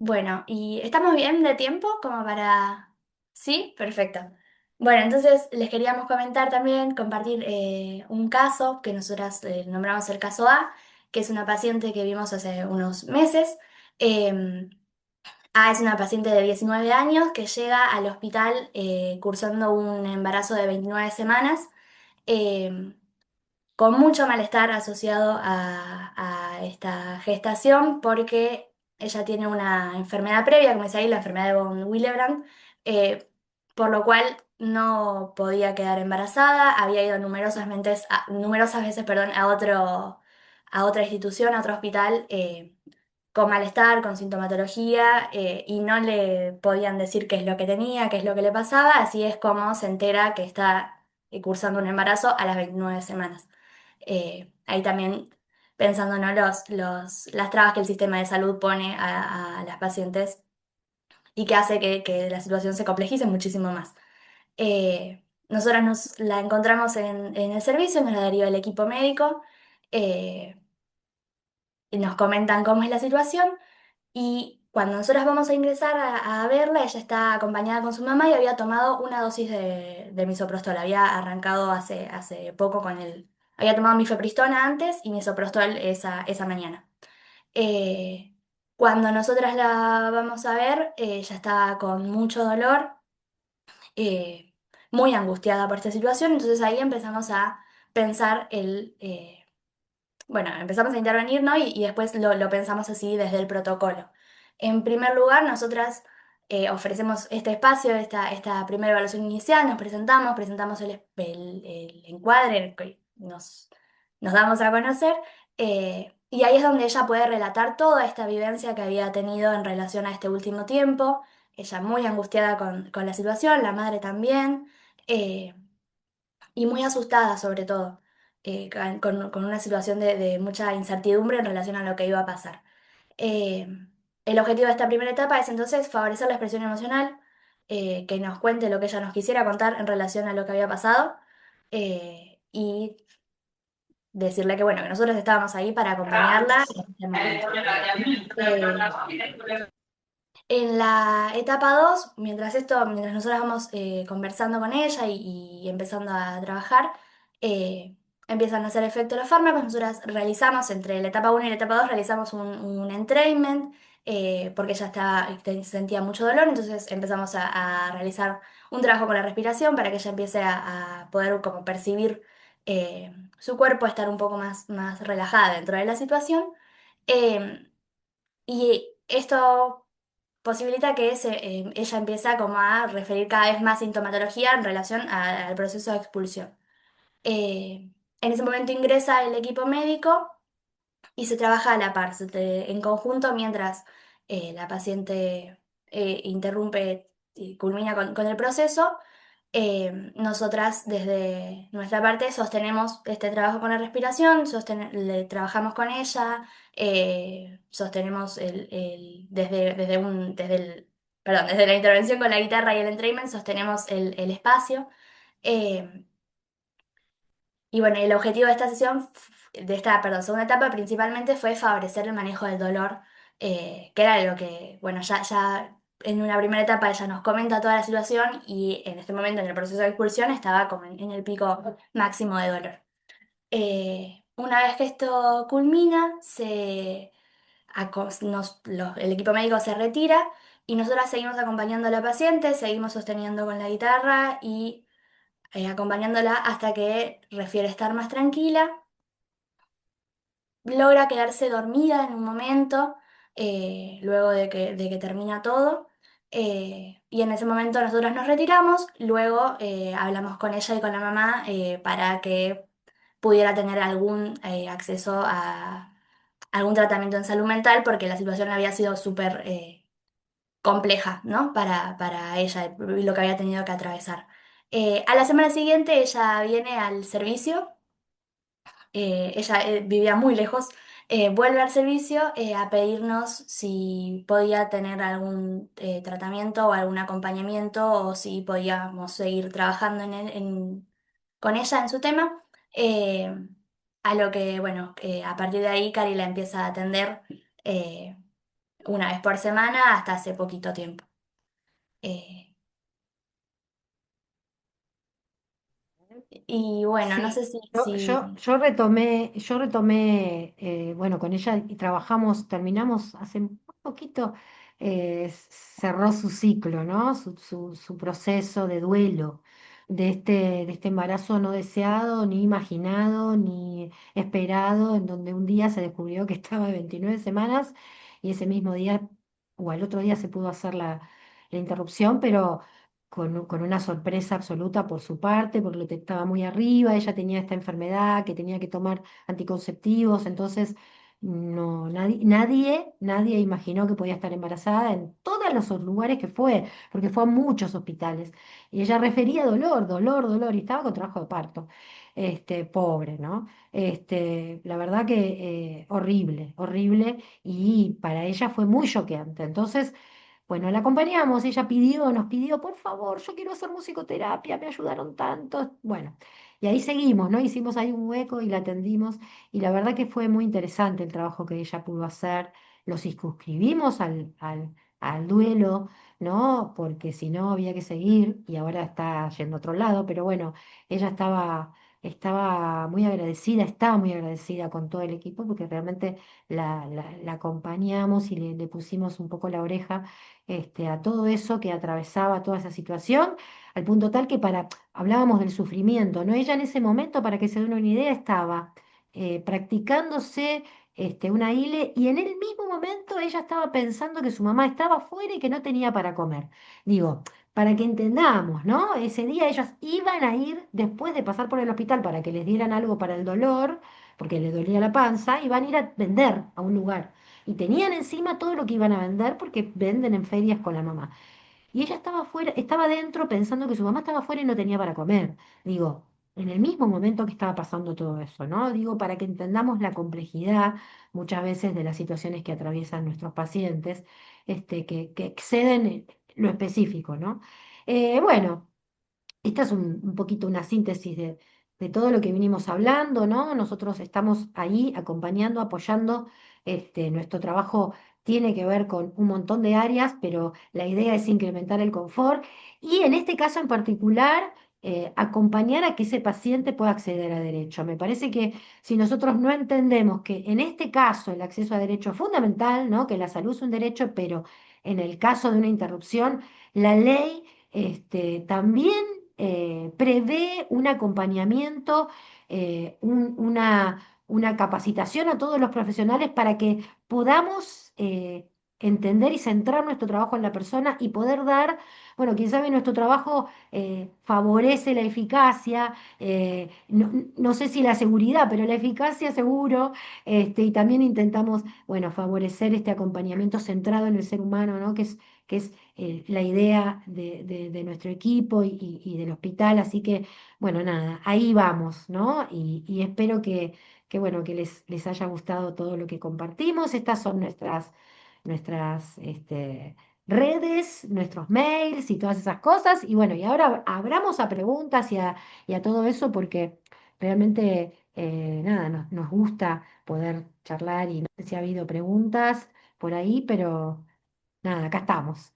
Bueno, ¿y estamos bien de tiempo como para... Sí, perfecto. Bueno, entonces les queríamos comentar también, compartir un caso que nosotras nombramos el caso A, que es una paciente que vimos hace unos meses. Em, es una paciente de 19 años que llega al hospital cursando un embarazo de 29 semanas. em, con mucho malestar asociado a esta gestación porque ella tiene una enfermedad previa, como decía ahí, la enfermedad de von Willebrand, por lo cual no podía quedar embarazada, había ido numerosas veces, perdón, a otra institución, a otro hospital, con malestar, con sintomatología, y no le podían decir qué es lo que tenía, qué es lo que le pasaba, así es como se entera que está cursando un embarazo a las 29 semanas. Ahí también pensando, ¿no? Las trabas que el sistema de salud pone a las pacientes y que hace que la situación se complejice muchísimo más. Nosotras nos la encontramos en el servicio, nos la deriva el equipo médico, eh, y nos comentan cómo es la situación. Y cuando nosotras vamos a ingresar a verla, ella está acompañada con su mamá y había tomado una dosis de misoprostol. Había arrancado hace poco con el... Había tomado mifepristona antes y misoprostol esa mañana. Eh, Cuando nosotras la vamos a ver, ella estaba con mucho dolor, eh, muy angustiada por esta situación. Entonces ahí empezamos a pensar bueno, empezamos a intervenir, ¿no? Y después lo pensamos así desde el protocolo. En primer lugar, nosotras ofrecemos este espacio, esta primera evaluación inicial, presentamos el encuadre, en el que nos damos a conocer, y ahí es donde ella puede relatar toda esta vivencia que había tenido en relación a este último tiempo, ella muy angustiada con la situación, la madre también. eh, y muy asustada sobre todo, con una situación de mucha incertidumbre en relación a lo que iba a pasar. Eh, el objetivo de esta primera etapa es entonces favorecer la expresión emocional, que nos cuente lo que ella nos quisiera contar en relación a lo que había pasado, y decirle que bueno, que nosotros estábamos ahí para acompañarla en este momento. Eh, En la etapa 2, mientras nosotros vamos conversando con ella y empezando a trabajar, eh, empiezan a hacer efecto los fármacos. Nosotras realizamos, entre la etapa 1 y la etapa 2 realizamos un entrainment, porque ella sentía mucho dolor, entonces empezamos a realizar un trabajo con la respiración para que ella empiece a poder como percibir su cuerpo, estar un poco más relajada dentro de la situación. Eh, y esto posibilita que ella empieza como a referir cada vez más sintomatología en relación al proceso de expulsión. En ese momento ingresa el equipo médico y se trabaja a la par, en conjunto, mientras la paciente interrumpe y culmina con el proceso. Nosotras desde nuestra parte sostenemos este trabajo con la respiración, trabajamos con ella, sostenemos desde la intervención con la guitarra y el entrainment, sostenemos el espacio. eh, y bueno, el objetivo de esta perdón, segunda etapa principalmente fue favorecer el manejo del dolor, que era lo que, bueno, ya en una primera etapa ella nos comenta toda la situación y en este momento en el proceso de expulsión estaba como en el pico máximo de dolor. Una vez que esto culmina, el equipo médico se retira y nosotras seguimos acompañando a la paciente, seguimos sosteniendo con la guitarra y acompañándola hasta que refiere estar más tranquila, logra quedarse dormida en un momento, luego de que termina todo, y en ese momento nosotros nos retiramos, luego hablamos con ella y con la mamá para que pudiera tener algún acceso a algún tratamiento en salud mental porque la situación había sido súper compleja, ¿no? Para ella, lo que había tenido que atravesar. A la semana siguiente ella viene al servicio, ella vivía muy lejos, vuelve al servicio a pedirnos si podía tener algún tratamiento o algún acompañamiento o si podíamos seguir trabajando con ella en su tema. Eh, a lo que, bueno, a partir de ahí Cari la empieza a atender eh, una vez por semana hasta hace poquito tiempo. Eh, y bueno, no sé Sí, si, yo, yo, si yo retomé, bueno, con ella y trabajamos, terminamos hace un poquito, cerró su ciclo, ¿no? Su proceso de duelo de este embarazo no deseado, ni imaginado, ni esperado, en donde un día se descubrió que estaba de 29 semanas y ese mismo día o al otro día se pudo hacer la interrupción, pero con una sorpresa absoluta por su parte, porque lo estaba muy arriba, ella tenía esta enfermedad, que tenía que tomar anticonceptivos, entonces no, nadie imaginó que podía estar embarazada en todos los lugares que fue, porque fue a muchos hospitales. Y ella refería dolor, y estaba con trabajo de parto. Pobre, ¿no? La verdad que horrible, y para ella fue muy choqueante. Entonces, bueno, la acompañamos, ella nos pidió, por favor, yo quiero hacer musicoterapia, me ayudaron tanto. Bueno, y ahí seguimos, ¿no? Hicimos ahí un hueco y la atendimos, y la verdad que fue muy interesante el trabajo que ella pudo hacer. Lo circunscribimos al duelo, ¿no? Porque si no había que seguir, y ahora está yendo a otro lado, pero bueno, ella estaba muy agradecida, está muy agradecida con todo el equipo, porque realmente la acompañamos y le pusimos un poco la oreja, a todo eso que atravesaba toda esa situación, al punto tal que hablábamos del sufrimiento, ¿no? Ella en ese momento, para que se den una idea, estaba practicándose una ILE, y en el mismo momento ella estaba pensando que su mamá estaba afuera y que no tenía para comer. Digo, para que entendamos, ¿no? Ese día ellas iban a ir, después de pasar por el hospital para que les dieran algo para el dolor, porque le dolía la panza, iban a ir a vender a un lugar. Y tenían encima todo lo que iban a vender porque venden en ferias con la mamá. Y ella estaba afuera, estaba dentro pensando que su mamá estaba afuera y no tenía para comer. Digo, en el mismo momento que estaba pasando todo eso, ¿no? Digo, para que entendamos la complejidad muchas veces de las situaciones que atraviesan nuestros pacientes, que exceden lo específico, ¿no? Bueno. Esta es un poquito una síntesis de todo lo que vinimos hablando, ¿no? Nosotros estamos ahí acompañando, apoyando. Nuestro trabajo tiene que ver con un montón de áreas, pero la idea es incrementar el confort y en este caso en particular, acompañar a que ese paciente pueda acceder a derecho. Me parece que si nosotros no entendemos que en este caso el acceso a derecho es fundamental, ¿no? Que la salud es un derecho, pero en el caso de una interrupción, la ley también prevé un acompañamiento, una capacitación a todos los profesionales para que podamos entender y centrar nuestro trabajo en la persona y poder dar, bueno, quién sabe, nuestro trabajo favorece la eficacia, no sé si la seguridad, pero la eficacia seguro, y también intentamos, bueno, favorecer este acompañamiento centrado en el ser humano, ¿no? Que es la idea de nuestro equipo y del hospital. Así que, bueno, nada, ahí vamos, ¿no? Y espero bueno, que les haya gustado todo lo que compartimos. Estas son nuestras redes, nuestros mails y todas esas cosas. Y bueno, y ahora abramos a preguntas y a todo eso, porque realmente, nada, nos gusta poder charlar, y no sé si ha habido preguntas por ahí, pero nada, acá estamos.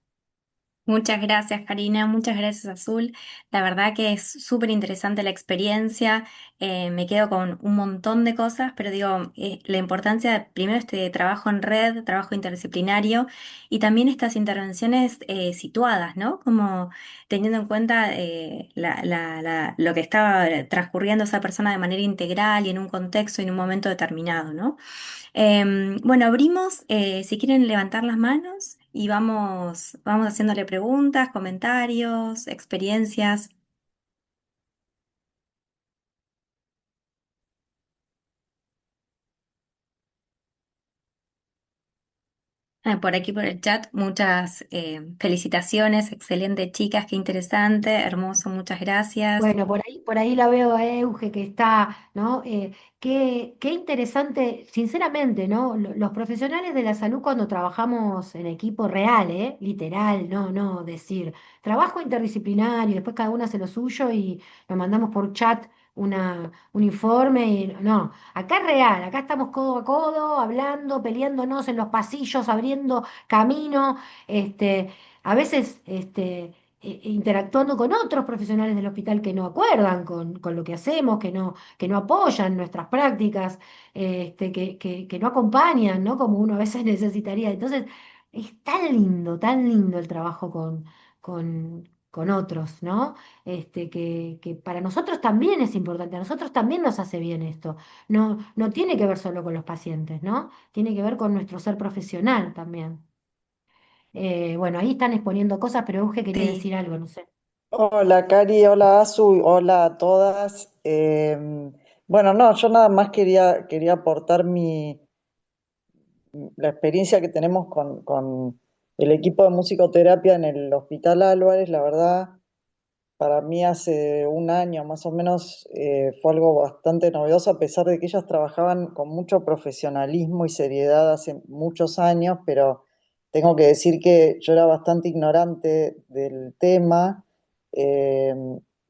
Muchas gracias, Karina. Muchas gracias, Azul. La verdad que es súper interesante la experiencia. Me quedo con un montón de cosas, pero digo, la importancia de primero este trabajo en red, trabajo interdisciplinario y también estas intervenciones situadas, ¿no? Como teniendo en cuenta lo que estaba transcurriendo esa persona de manera integral y en un contexto y en un momento determinado, ¿no? Bueno, abrimos, si quieren levantar las manos y vamos haciéndole preguntas, comentarios, experiencias. Por aquí por el chat, muchas felicitaciones, excelente chicas, qué interesante, hermoso, muchas gracias. Bueno, por ahí la veo a Euge que está, ¿no? Qué interesante, sinceramente, ¿no? Los profesionales de la salud cuando trabajamos en equipo real, ¿eh? Literal, no decir, trabajo interdisciplinario, después cada uno hace lo suyo y nos mandamos por chat un informe y no, acá es real, acá estamos codo a codo, hablando, peleándonos en los pasillos, abriendo camino, a veces, interactuando con otros profesionales del hospital que no acuerdan con lo que hacemos, que no apoyan nuestras prácticas, que no acompañan, ¿no? Como uno a veces necesitaría. Entonces, es tan lindo el trabajo con otros, ¿no? Que para nosotros también es importante, a nosotros también nos hace bien esto. No tiene que ver solo con los pacientes, ¿no? Tiene que ver con nuestro ser profesional también. Bueno, ahí están exponiendo cosas, pero Euge quería Sí, decir algo, no sé. Hola Cari, hola Azu, hola a todas. Bueno, no, yo nada más quería aportar la experiencia que tenemos con el equipo de musicoterapia en el Hospital Álvarez. La verdad, para mí hace un año más o menos fue algo bastante novedoso, a pesar de que ellas trabajaban con mucho profesionalismo y seriedad hace muchos años, pero tengo que decir que yo era bastante ignorante del tema. Eh,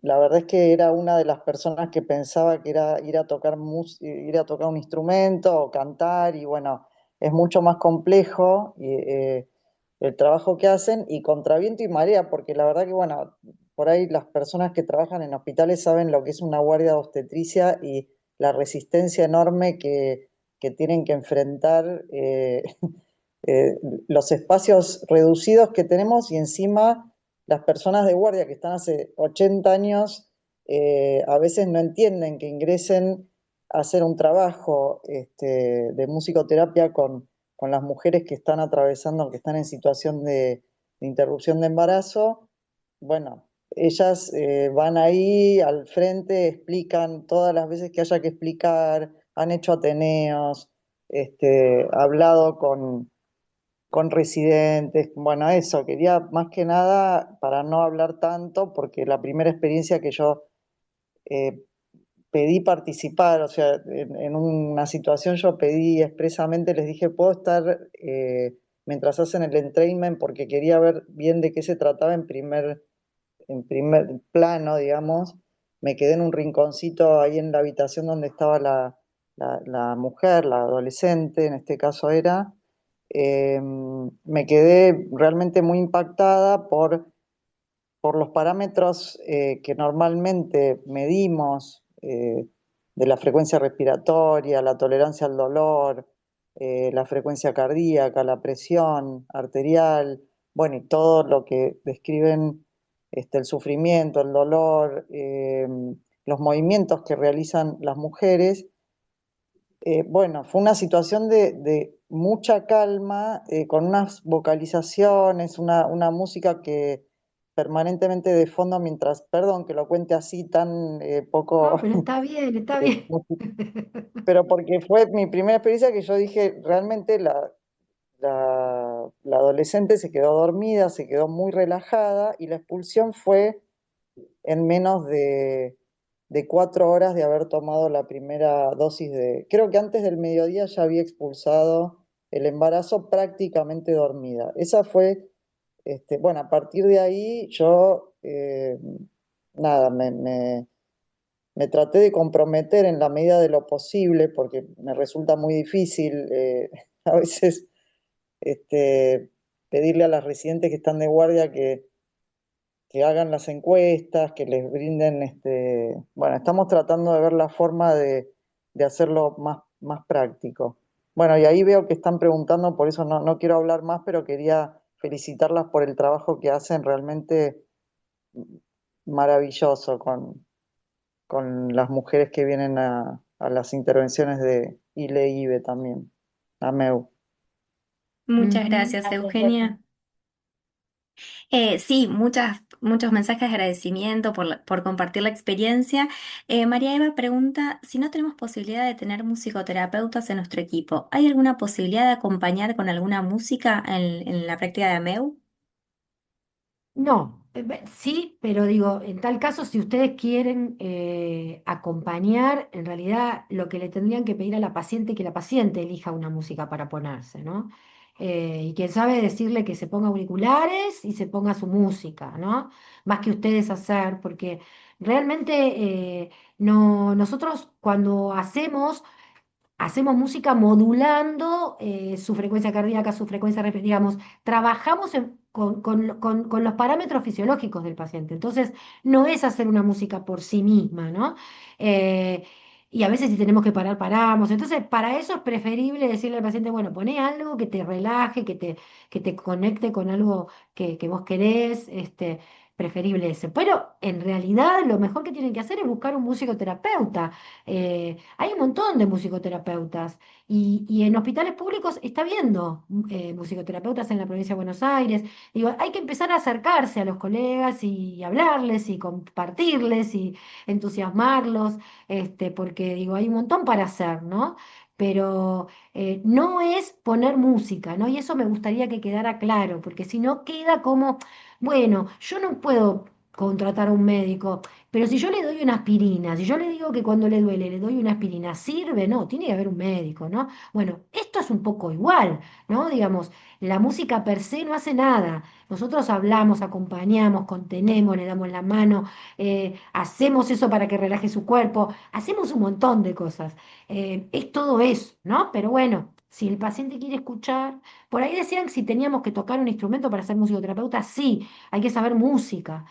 la verdad es que era una de las personas que pensaba que era ir a tocar un instrumento o cantar, y bueno, es mucho más complejo el trabajo que hacen, y contra viento y marea, porque la verdad que, bueno, por ahí las personas que trabajan en hospitales saben lo que es una guardia de obstetricia y la resistencia enorme que tienen que enfrentar, eh, los espacios reducidos que tenemos, y encima las personas de guardia que están hace 80 años a veces no entienden que ingresen a hacer un trabajo de musicoterapia con las mujeres que están atravesando, que están en situación de interrupción de embarazo. Bueno, ellas van ahí al frente, explican todas las veces que haya que explicar, han hecho ateneos, hablado con residentes. Bueno, eso, quería más que nada, para no hablar tanto, porque la primera experiencia que yo eh, pedí participar, o sea, en una situación yo pedí expresamente, les dije, ¿puedo estar mientras hacen el entrainment? Porque quería ver bien de qué se trataba en primer plano, digamos. Me quedé en un rinconcito ahí en la habitación donde estaba la mujer, la adolescente, en este caso era. Me quedé realmente muy impactada por los parámetros que normalmente medimos, de la frecuencia respiratoria, la tolerancia al dolor, la frecuencia cardíaca, la presión arterial, bueno, y todo lo que describen, el sufrimiento, el dolor, los movimientos que realizan las mujeres. Bueno, fue una situación de mucha calma, con unas vocalizaciones, una música que permanentemente de fondo, mientras, perdón que lo cuente así tan No, poco, pero está bien, está bien. pero porque fue mi primera experiencia que yo dije, realmente la adolescente se quedó dormida, se quedó muy relajada, y la expulsión fue en menos de 4 horas de haber tomado la primera dosis creo que antes del mediodía ya había expulsado el embarazo prácticamente dormida. Esa fue, bueno, a partir de ahí yo, nada, me traté de comprometer en la medida de lo posible, porque me resulta muy difícil a veces, pedirle a las residentes que están de guardia que hagan las encuestas, que les brinden, bueno, estamos tratando de ver la forma de hacerlo más práctico. Bueno, y ahí veo que están preguntando, por eso no quiero hablar más, pero quería felicitarlas por el trabajo que hacen, realmente maravilloso con las mujeres que vienen a las intervenciones de ILE e IBE también, AMEU. muchas Ujú. gracias, Gracias, Eugenia. Sí, muchos mensajes de agradecimiento por compartir la experiencia. María Eva pregunta si no tenemos posibilidad de tener musicoterapeutas en nuestro equipo. ¿Hay alguna posibilidad de acompañar con alguna música en la práctica de AMEU? No, sí, pero digo, en tal caso, si ustedes quieren acompañar, en realidad lo que le tendrían que pedir a la paciente es que la paciente elija una música para ponerse, ¿no? Y quién sabe decirle que se ponga auriculares y se ponga su música, ¿no? Más que ustedes hacer, porque realmente no, nosotros cuando hacemos música modulando su frecuencia cardíaca, su frecuencia, digamos, trabajamos con los parámetros fisiológicos del paciente. Entonces, no es hacer una música por sí misma, ¿no? Eh, y a veces si tenemos que parar, paramos. Entonces, para eso es preferible decirle al paciente, bueno, poné algo que te relaje, que te conecte con algo que vos querés, preferible ese. Pero en realidad lo mejor que tienen que hacer es buscar un musicoterapeuta. Hay un montón de musicoterapeutas y en hospitales públicos está viendo musicoterapeutas en la provincia de Buenos Aires. Digo, hay que empezar a acercarse a los colegas y hablarles y compartirles y entusiasmarlos, porque digo, hay un montón para hacer, ¿no? Pero no es poner música, ¿no? Y eso me gustaría que quedara claro, porque si no queda como, bueno, yo no puedo contratar a un médico. Pero si yo le doy una aspirina, si yo le digo que cuando le duele le doy una aspirina, ¿sirve? No, tiene que haber un médico, ¿no? Bueno, esto es un poco igual, ¿no? Digamos, la música per se no hace nada. Nosotros hablamos, acompañamos, contenemos, le damos la mano, hacemos eso para que relaje su cuerpo, hacemos un montón de cosas. Es todo eso, ¿no? Pero bueno, si el paciente quiere escuchar, por ahí decían si teníamos que tocar un instrumento para ser musicoterapeuta, sí, hay que saber música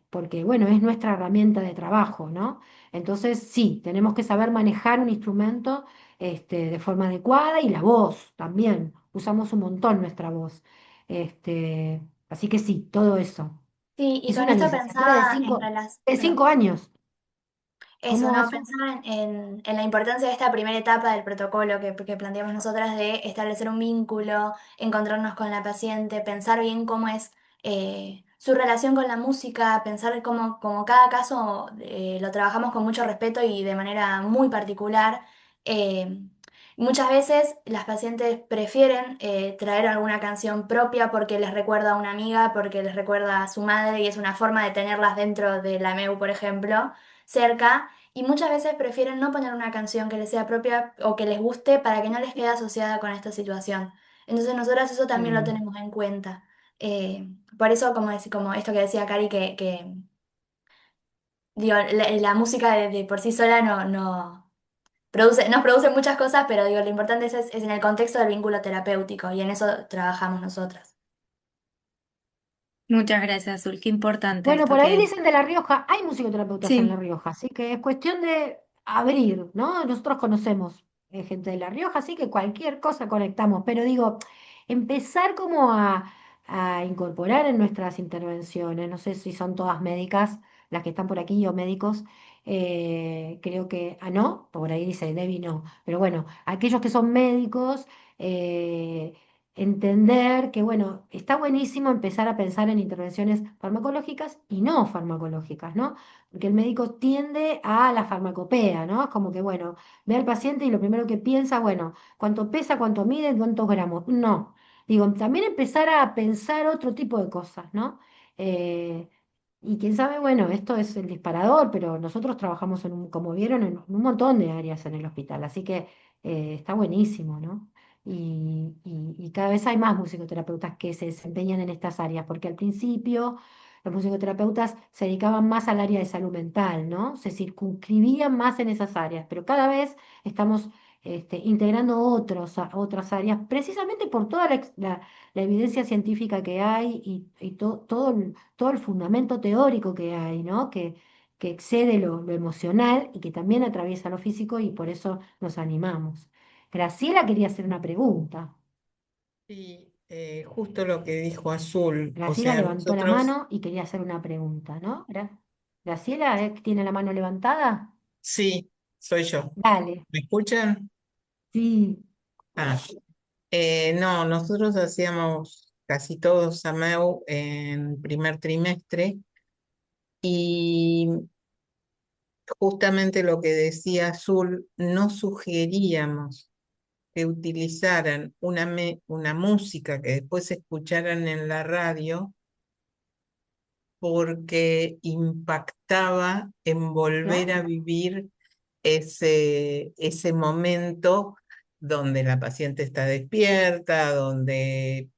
porque bueno, es nuestra herramienta de trabajo, ¿no? Entonces, sí, tenemos que saber manejar un instrumento de forma adecuada y la voz también. Usamos un montón nuestra voz. Así que sí, todo eso. Sí, y Es con una esto licenciatura de pensaba en cinco, relación, de perdón. 5 años. Eso, ¿Cómo, ¿no? Azul? Pensaba en la importancia de esta primera etapa del protocolo que planteamos nosotras de establecer un vínculo, encontrarnos con la paciente, pensar bien cómo es su relación con la música, pensar cómo, como cada caso lo trabajamos con mucho respeto y de manera muy particular. Eh, Muchas veces las pacientes prefieren traer alguna canción propia porque les recuerda a una amiga, porque les recuerda a su madre y es una forma de tenerlas dentro de la MEU, por ejemplo cerca y muchas veces prefieren no poner una canción que les sea propia o que les guste para que no les quede asociada con esta situación. Entonces nosotras eso también lo Mm. tenemos en cuenta. Por eso, como esto que decía Cari, que digo, la música de por sí sola no produce, nos produce muchas cosas, pero digo, lo importante es en el contexto del vínculo terapéutico y en eso trabajamos nosotras. Muchas gracias, Azul. Qué importante Bueno, esto por ahí que... dicen de La Rioja, hay musicoterapeutas en La Sí. Rioja, así que es cuestión de abrir, ¿no? Nosotros conocemos gente de La Rioja, así que cualquier cosa conectamos, pero digo, empezar como a incorporar en nuestras intervenciones, no sé si son todas médicas, las que están por aquí o médicos, creo que, no, por ahí dice Debbie no, pero bueno, aquellos que son médicos, eh, entender que, bueno, está buenísimo empezar a pensar en intervenciones farmacológicas y no farmacológicas, ¿no? Porque el médico tiende a la farmacopea, ¿no? Es como que, bueno, ve al paciente y lo primero que piensa, bueno, cuánto pesa, cuánto mide, cuántos gramos. No. Digo, también empezar a pensar otro tipo de cosas, ¿no? Eh, y quién sabe, bueno, esto es el disparador, pero nosotros trabajamos como vieron, en un montón de áreas en el hospital, así que está buenísimo, ¿no? Y cada vez hay más musicoterapeutas que se desempeñan en estas áreas, porque al principio los musicoterapeutas se dedicaban más al área de salud mental, ¿no? Se circunscribían más en esas áreas, pero cada vez estamos integrando otras áreas, precisamente por toda la evidencia científica que hay y todo el fundamento teórico que hay, ¿no? Que excede lo emocional y que también atraviesa lo físico y por eso nos animamos. Graciela quería hacer una pregunta. Sí, justo lo que dijo Azul, o Graciela sea, levantó la nosotros, mano y quería hacer una pregunta, ¿no? Graciela, ¿tiene la mano levantada? sí, soy yo. Dale, ¿Me escuchan? sí. Ah, no, nosotros hacíamos casi todos AMEU en primer trimestre y justamente lo que decía Azul, no sugeríamos que utilizaran una música que después escucharan en la radio porque impactaba en volver a Claro, vivir ese momento donde la paciente está despierta, donde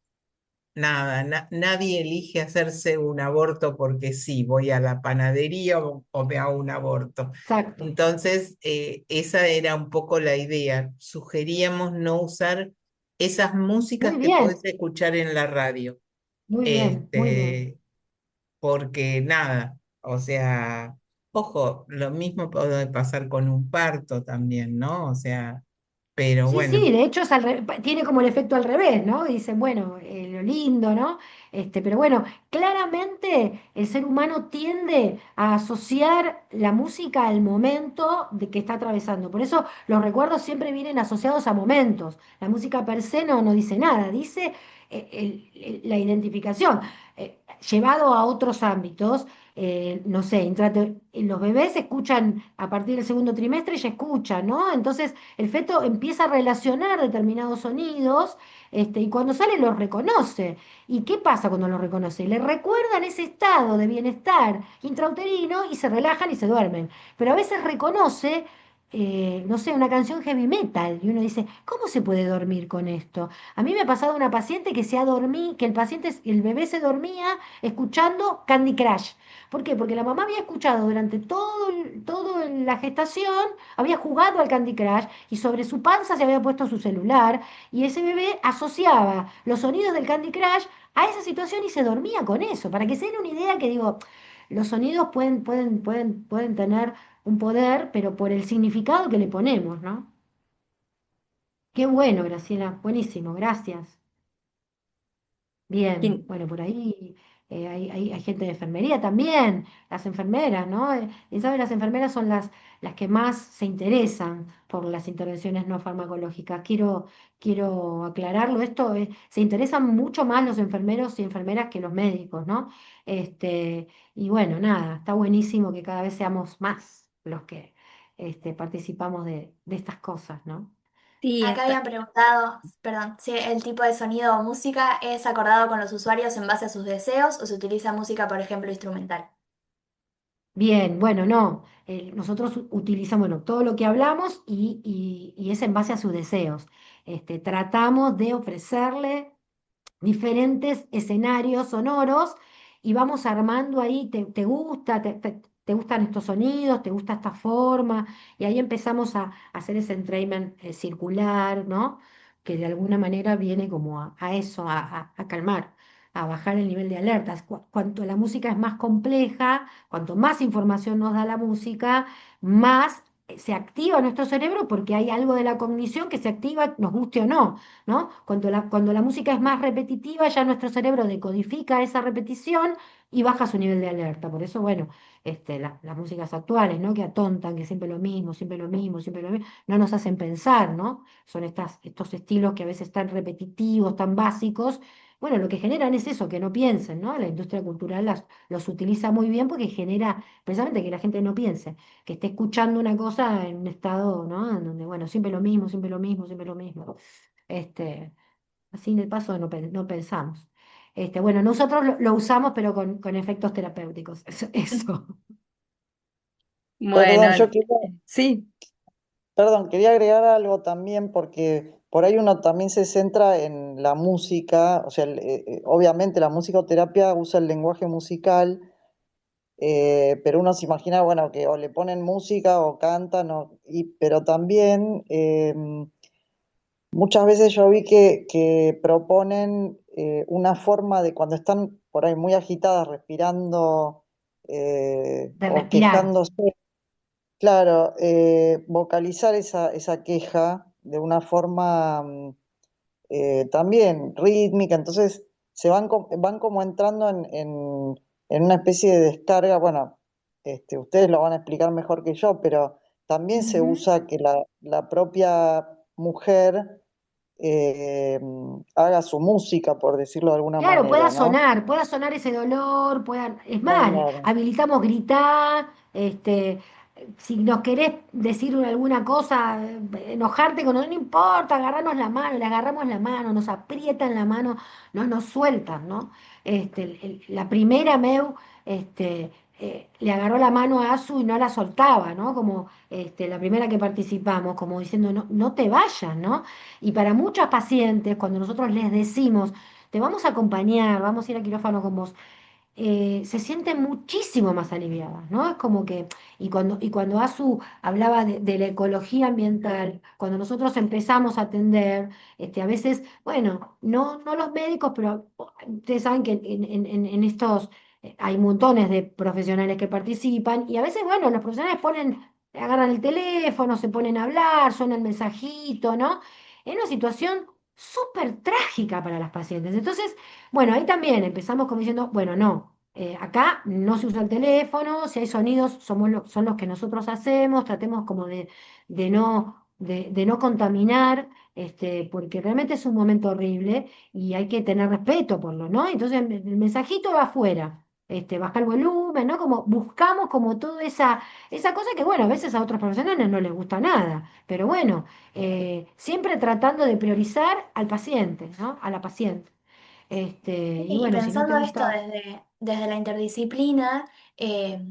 nada, nadie elige hacerse un aborto porque sí, voy a la panadería o me hago un aborto. exacto. Entonces, esa era un poco la idea. Sugeríamos no usar esas músicas Muy que podés bien, escuchar en la radio. muy bien, muy bien. Este, porque nada, o sea, ojo, lo mismo puede pasar con un parto también, ¿no? O sea, pero Sí, bueno, sí, de hecho es tiene como el efecto al revés, ¿no? Dicen, bueno, lo lindo, ¿no? Pero bueno, claramente el ser humano tiende a asociar la música al momento de que está atravesando. Por eso los recuerdos siempre vienen asociados a momentos. La música per se no dice nada, dice la identificación. Llevado a otros ámbitos, no sé, los bebés escuchan a partir del segundo trimestre, ya escuchan, ¿no? Entonces el feto empieza a relacionar determinados sonidos, y cuando sale los reconoce. ¿Y qué pasa cuando los reconoce? Le recuerdan ese estado de bienestar intrauterino y se relajan y se duermen. Pero a veces reconoce, no sé, una canción heavy metal y uno dice, ¿cómo se puede dormir con esto? A mí me ha pasado una paciente que se ha dormido, que el bebé se dormía escuchando Candy Crush. ¿Por qué? Porque la mamá había escuchado durante todo la gestación, había jugado al Candy Crush y sobre su panza se había puesto su celular y ese bebé asociaba los sonidos del Candy Crush a esa situación y se dormía con eso. Para que se den una idea que digo, los sonidos pueden tener un poder, pero por el significado que le ponemos, ¿no? Qué bueno, Graciela, buenísimo, gracias. Bien, Bien. bueno, por ahí hay gente de enfermería también, las enfermeras, ¿no? Y sabes, las enfermeras son las que más se interesan por las intervenciones no farmacológicas. Quiero aclararlo, se interesan mucho más los enfermeros y enfermeras que los médicos, ¿no? Y bueno, nada, está buenísimo que cada vez seamos más los que participamos de estas cosas, ¿no? Sí, Acá habían preguntado, perdón, si el tipo de sonido o música es acordado con los usuarios en base a sus deseos o se utiliza música, por ejemplo, instrumental. Bien, bueno, no. Nosotros utilizamos, bueno, todo lo que hablamos y es en base a sus deseos. Tratamos de ofrecerle diferentes escenarios sonoros y vamos armando ahí, te gusta, te gustan estos sonidos, te gusta esta forma, y ahí empezamos a hacer ese entrainment circular, ¿no? Que de alguna manera viene como a eso, a calmar, a bajar el nivel de alertas. Cuanto la música es más compleja, cuanto más información nos da la música, más se activa nuestro cerebro porque hay algo de la cognición que se activa, nos guste o no. ¿No? Cuando la música es más repetitiva, ya nuestro cerebro decodifica esa repetición y baja su nivel de alerta. Por eso, bueno, las músicas actuales, ¿no? Que atontan, que siempre lo mismo, siempre lo mismo, siempre lo mismo, no nos hacen pensar, ¿no? Son estos estilos que a veces tan repetitivos, tan básicos. Bueno, lo que generan es eso, que no piensen, ¿no? La industria cultural los utiliza muy bien porque genera precisamente que la gente no piense, que esté escuchando una cosa en un estado, ¿no? En donde, bueno, siempre lo mismo, siempre lo mismo, siempre lo mismo. Este, Así de paso no pensamos. Bueno, nosotros lo usamos, pero con efectos terapéuticos. Eso. bueno, Perdón, sí. quería agregar algo también porque por ahí uno también se centra en la música, o sea, obviamente la musicoterapia usa el lenguaje musical, pero uno se imagina, bueno, que o le ponen música o cantan, pero también muchas veces yo vi que proponen una forma de cuando están por ahí muy agitadas, respirando De o respirar. quejándose. Claro, vocalizar esa queja de una forma también rítmica, entonces van como entrando en una especie de descarga, bueno, ustedes lo van a explicar mejor que yo, pero también se Ujú. usa que la propia mujer eh, haga su música, por decirlo de alguna Claro, manera, ¿no? pueda sonar ese dolor, es más, Claro, habilitamos gritar, si nos querés decir alguna cosa, enojarte con nosotros, no importa, agarrarnos la mano, le agarramos la mano, nos aprietan la mano, no nos sueltan, ¿no? La primera Meu, le agarró la mano a Asu y no la soltaba, ¿no? Como, la primera que participamos, como diciendo, no, no te vayas, ¿no? Y para muchas pacientes, cuando nosotros les decimos, te vamos a acompañar, vamos a ir a quirófano con vos, se sienten muchísimo más aliviadas, ¿no? Es como que, y cuando Asu hablaba de la ecología ambiental, cuando nosotros empezamos a atender, a veces, bueno, no los médicos, pero ustedes saben que en estos hay montones de profesionales que participan, y a veces, bueno, los profesionales agarran el teléfono, se ponen a hablar, suena el mensajito, ¿no? Es una situación súper trágica para las pacientes. Entonces, bueno, ahí también empezamos como diciendo, bueno, no, acá no se usa el teléfono, si hay sonidos son los que nosotros hacemos, tratemos como de no contaminar, porque realmente es un momento horrible y hay que tener respeto por lo, ¿no? Entonces el mensajito va afuera. Bajar el volumen, ¿no? Como buscamos como toda esa cosa que, bueno, a veces a otros profesionales no les gusta nada, pero bueno, siempre tratando de priorizar al paciente, ¿no? A la paciente. Y Y bueno, si no te pensando esto gusta, desde la interdisciplina, eh,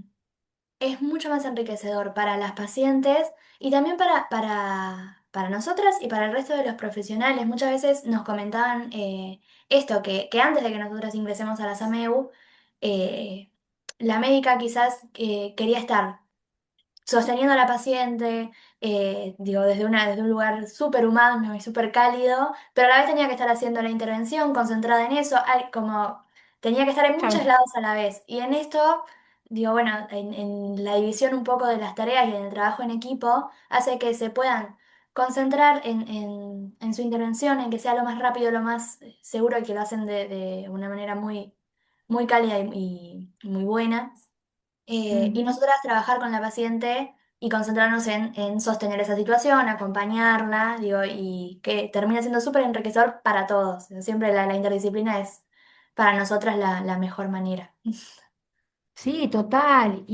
es mucho más enriquecedor para las pacientes y también para nosotras y para el resto de los profesionales. Muchas veces nos comentaban esto, que antes de que nosotras ingresemos a la SAMEU, eh, la médica quizás quería estar sosteniendo a la paciente, digo, desde un lugar súper humano y súper cálido, pero a la vez tenía que estar haciendo la intervención, concentrada en eso, como tenía que estar en muchos claro, lados a la vez. Y en esto, digo, bueno, en la división un poco de las tareas y en el trabajo en equipo, hace que se puedan concentrar en su intervención, en que sea lo más rápido, lo más seguro y que lo hacen de una manera muy cálida y muy buena. Y mm, nosotras trabajar con la paciente y concentrarnos en sostener esa situación, acompañarla, digo, y que termina siendo súper enriquecedor para todos. Siempre la interdisciplina es para nosotras la mejor manera. sí, total.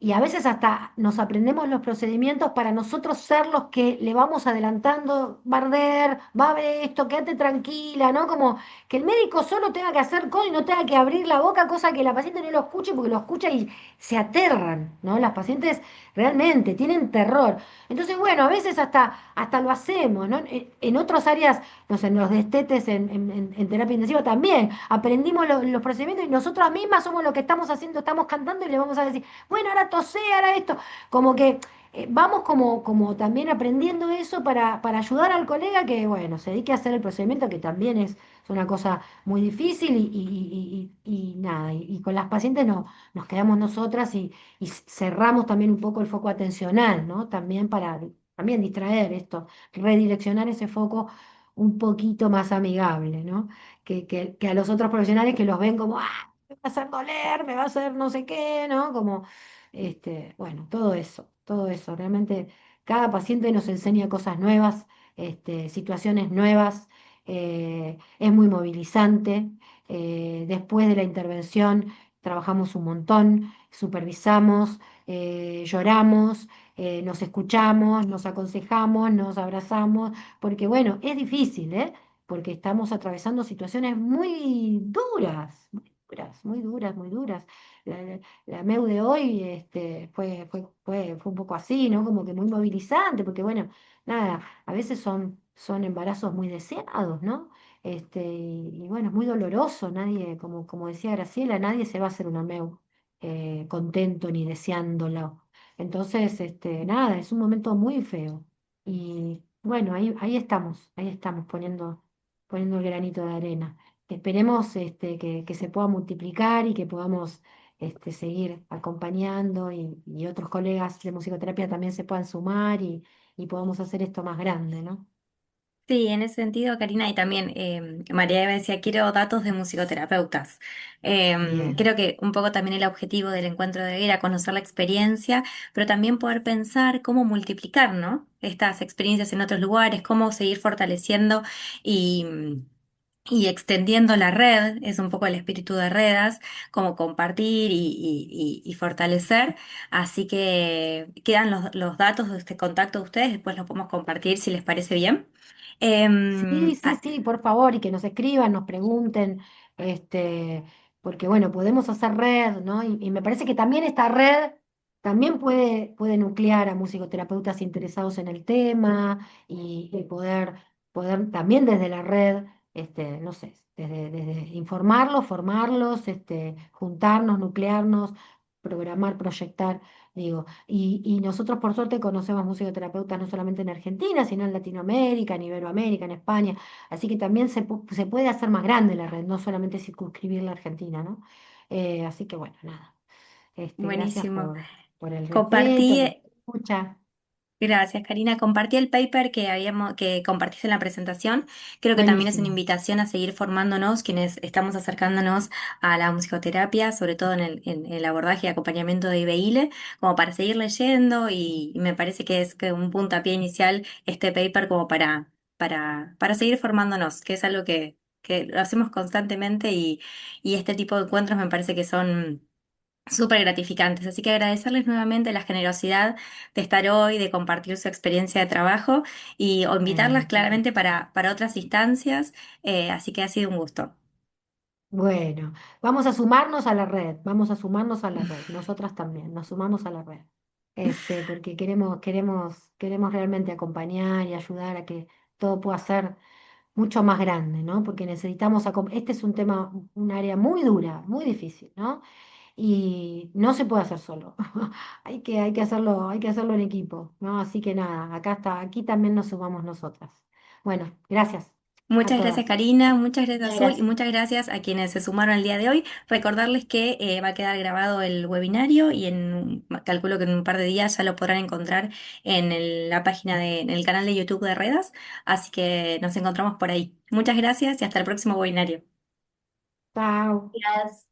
Y a veces hasta nos aprendemos los procedimientos para nosotros ser los que le vamos adelantando, Barder, va a ver esto, quédate tranquila, ¿no? Como que el médico solo tenga que hacer cosas y no tenga que abrir la boca, cosa que la paciente no lo escuche porque lo escucha y se aterran, ¿no? Las pacientes realmente tienen terror. Entonces, bueno, a veces hasta lo hacemos, ¿no? En otras áreas, no sé, en los destetes, en terapia intensiva también, aprendimos los procedimientos y nosotras mismas somos lo que estamos haciendo, estamos cantando y le vamos a decir, bueno, ahora tosé, ahora esto. Como que vamos como también aprendiendo eso para ayudar al colega que, bueno, se dedique a hacer el procedimiento, que también es una cosa muy difícil y nada, y con las pacientes no, nos quedamos nosotras y cerramos también un poco el foco atencional, ¿no? También para también distraer esto, redireccionar ese foco un poquito más amigable, ¿no? Que a los otros profesionales que los ven como, ah, me va a hacer doler, me va a hacer no sé qué, ¿no? Como, bueno, todo eso. Realmente cada paciente nos enseña cosas nuevas, situaciones nuevas, es muy movilizante. Después de la intervención trabajamos un montón, supervisamos, lloramos, nos escuchamos, nos aconsejamos, nos abrazamos, porque bueno, es difícil, ¿eh? Porque estamos atravesando situaciones muy duras, muy duras, muy duras, muy duras. La MEU de hoy fue un poco así, ¿no? Como que muy movilizante, porque bueno, nada, a veces son embarazos muy deseados, ¿no? Y bueno, es muy doloroso, nadie, como decía Graciela, nadie se va a hacer una MEU contento ni deseándolo. Entonces, nada, es un momento muy feo. Y bueno, ahí estamos poniendo el granito de arena. Esperemos que se pueda multiplicar y que podamos seguir acompañando y otros colegas de musicoterapia también se puedan sumar y podamos hacer esto más grande, ¿no? Sí, en ese sentido, Karina, y también María Eva decía, quiero datos de musicoterapeutas. Bien. Creo que un poco también el objetivo del encuentro de era conocer la experiencia, pero también poder pensar cómo multiplicar, ¿no? Estas experiencias en otros lugares, cómo seguir fortaleciendo y, y extendiendo la red, es un poco el espíritu de redes, como compartir y fortalecer. Así que quedan los datos de este contacto de ustedes, después los podemos compartir si les parece bien. Sí, sí, Ah, sí, por favor, y que nos escriban, nos pregunten, este, porque bueno, podemos hacer red, ¿no? Y me parece que también esta red también puede nuclear a musicoterapeutas interesados en el tema y poder también desde la red, no sé, desde informarlos, formarlos, juntarnos, nuclearnos, programar, proyectar. Digo, y nosotros por suerte conocemos musicoterapeutas no solamente en Argentina, sino en Latinoamérica, en Iberoamérica, en España. Así que también se puede hacer más grande la red, no solamente circunscribir la Argentina, ¿no? Así que bueno, nada. Gracias buenísimo. por el respeto, Compartí. por la escucha. Gracias, Karina. Compartí el paper que compartiste en la presentación. Creo que también es una Buenísimo. invitación a seguir formándonos, quienes estamos acercándonos a la musicoterapia, sobre todo en el abordaje y acompañamiento de IBILE, como para seguir leyendo y me parece que es que un puntapié inicial este paper como para seguir formándonos, que es algo que lo hacemos constantemente y este tipo de encuentros me parece que son súper gratificantes. Así que agradecerles nuevamente la generosidad de estar hoy, de compartir su experiencia de trabajo y o invitarlas Bueno. claramente para otras instancias. Así que ha sido un gusto. Bueno, vamos a sumarnos a la red, vamos a sumarnos a la red, nosotras también, nos sumamos a la red, porque queremos realmente acompañar y ayudar a que todo pueda ser mucho más grande, ¿no? Porque necesitamos, este es un tema, un área muy dura, muy difícil, ¿no? Y no se puede hacer solo, hay que hacerlo en equipo, ¿no? Así que nada, aquí también nos sumamos nosotras. Bueno, gracias a Muchas gracias, todas. Karina, muchas gracias, Muchas Azul, y gracias. muchas gracias a quienes se sumaron el día de hoy. Recordarles que va a quedar grabado el webinario y calculo que en un par de días ya lo podrán encontrar la página en el canal de YouTube de Redas. Así que nos encontramos por ahí. Muchas gracias y hasta el próximo webinario. Chao. Gracias.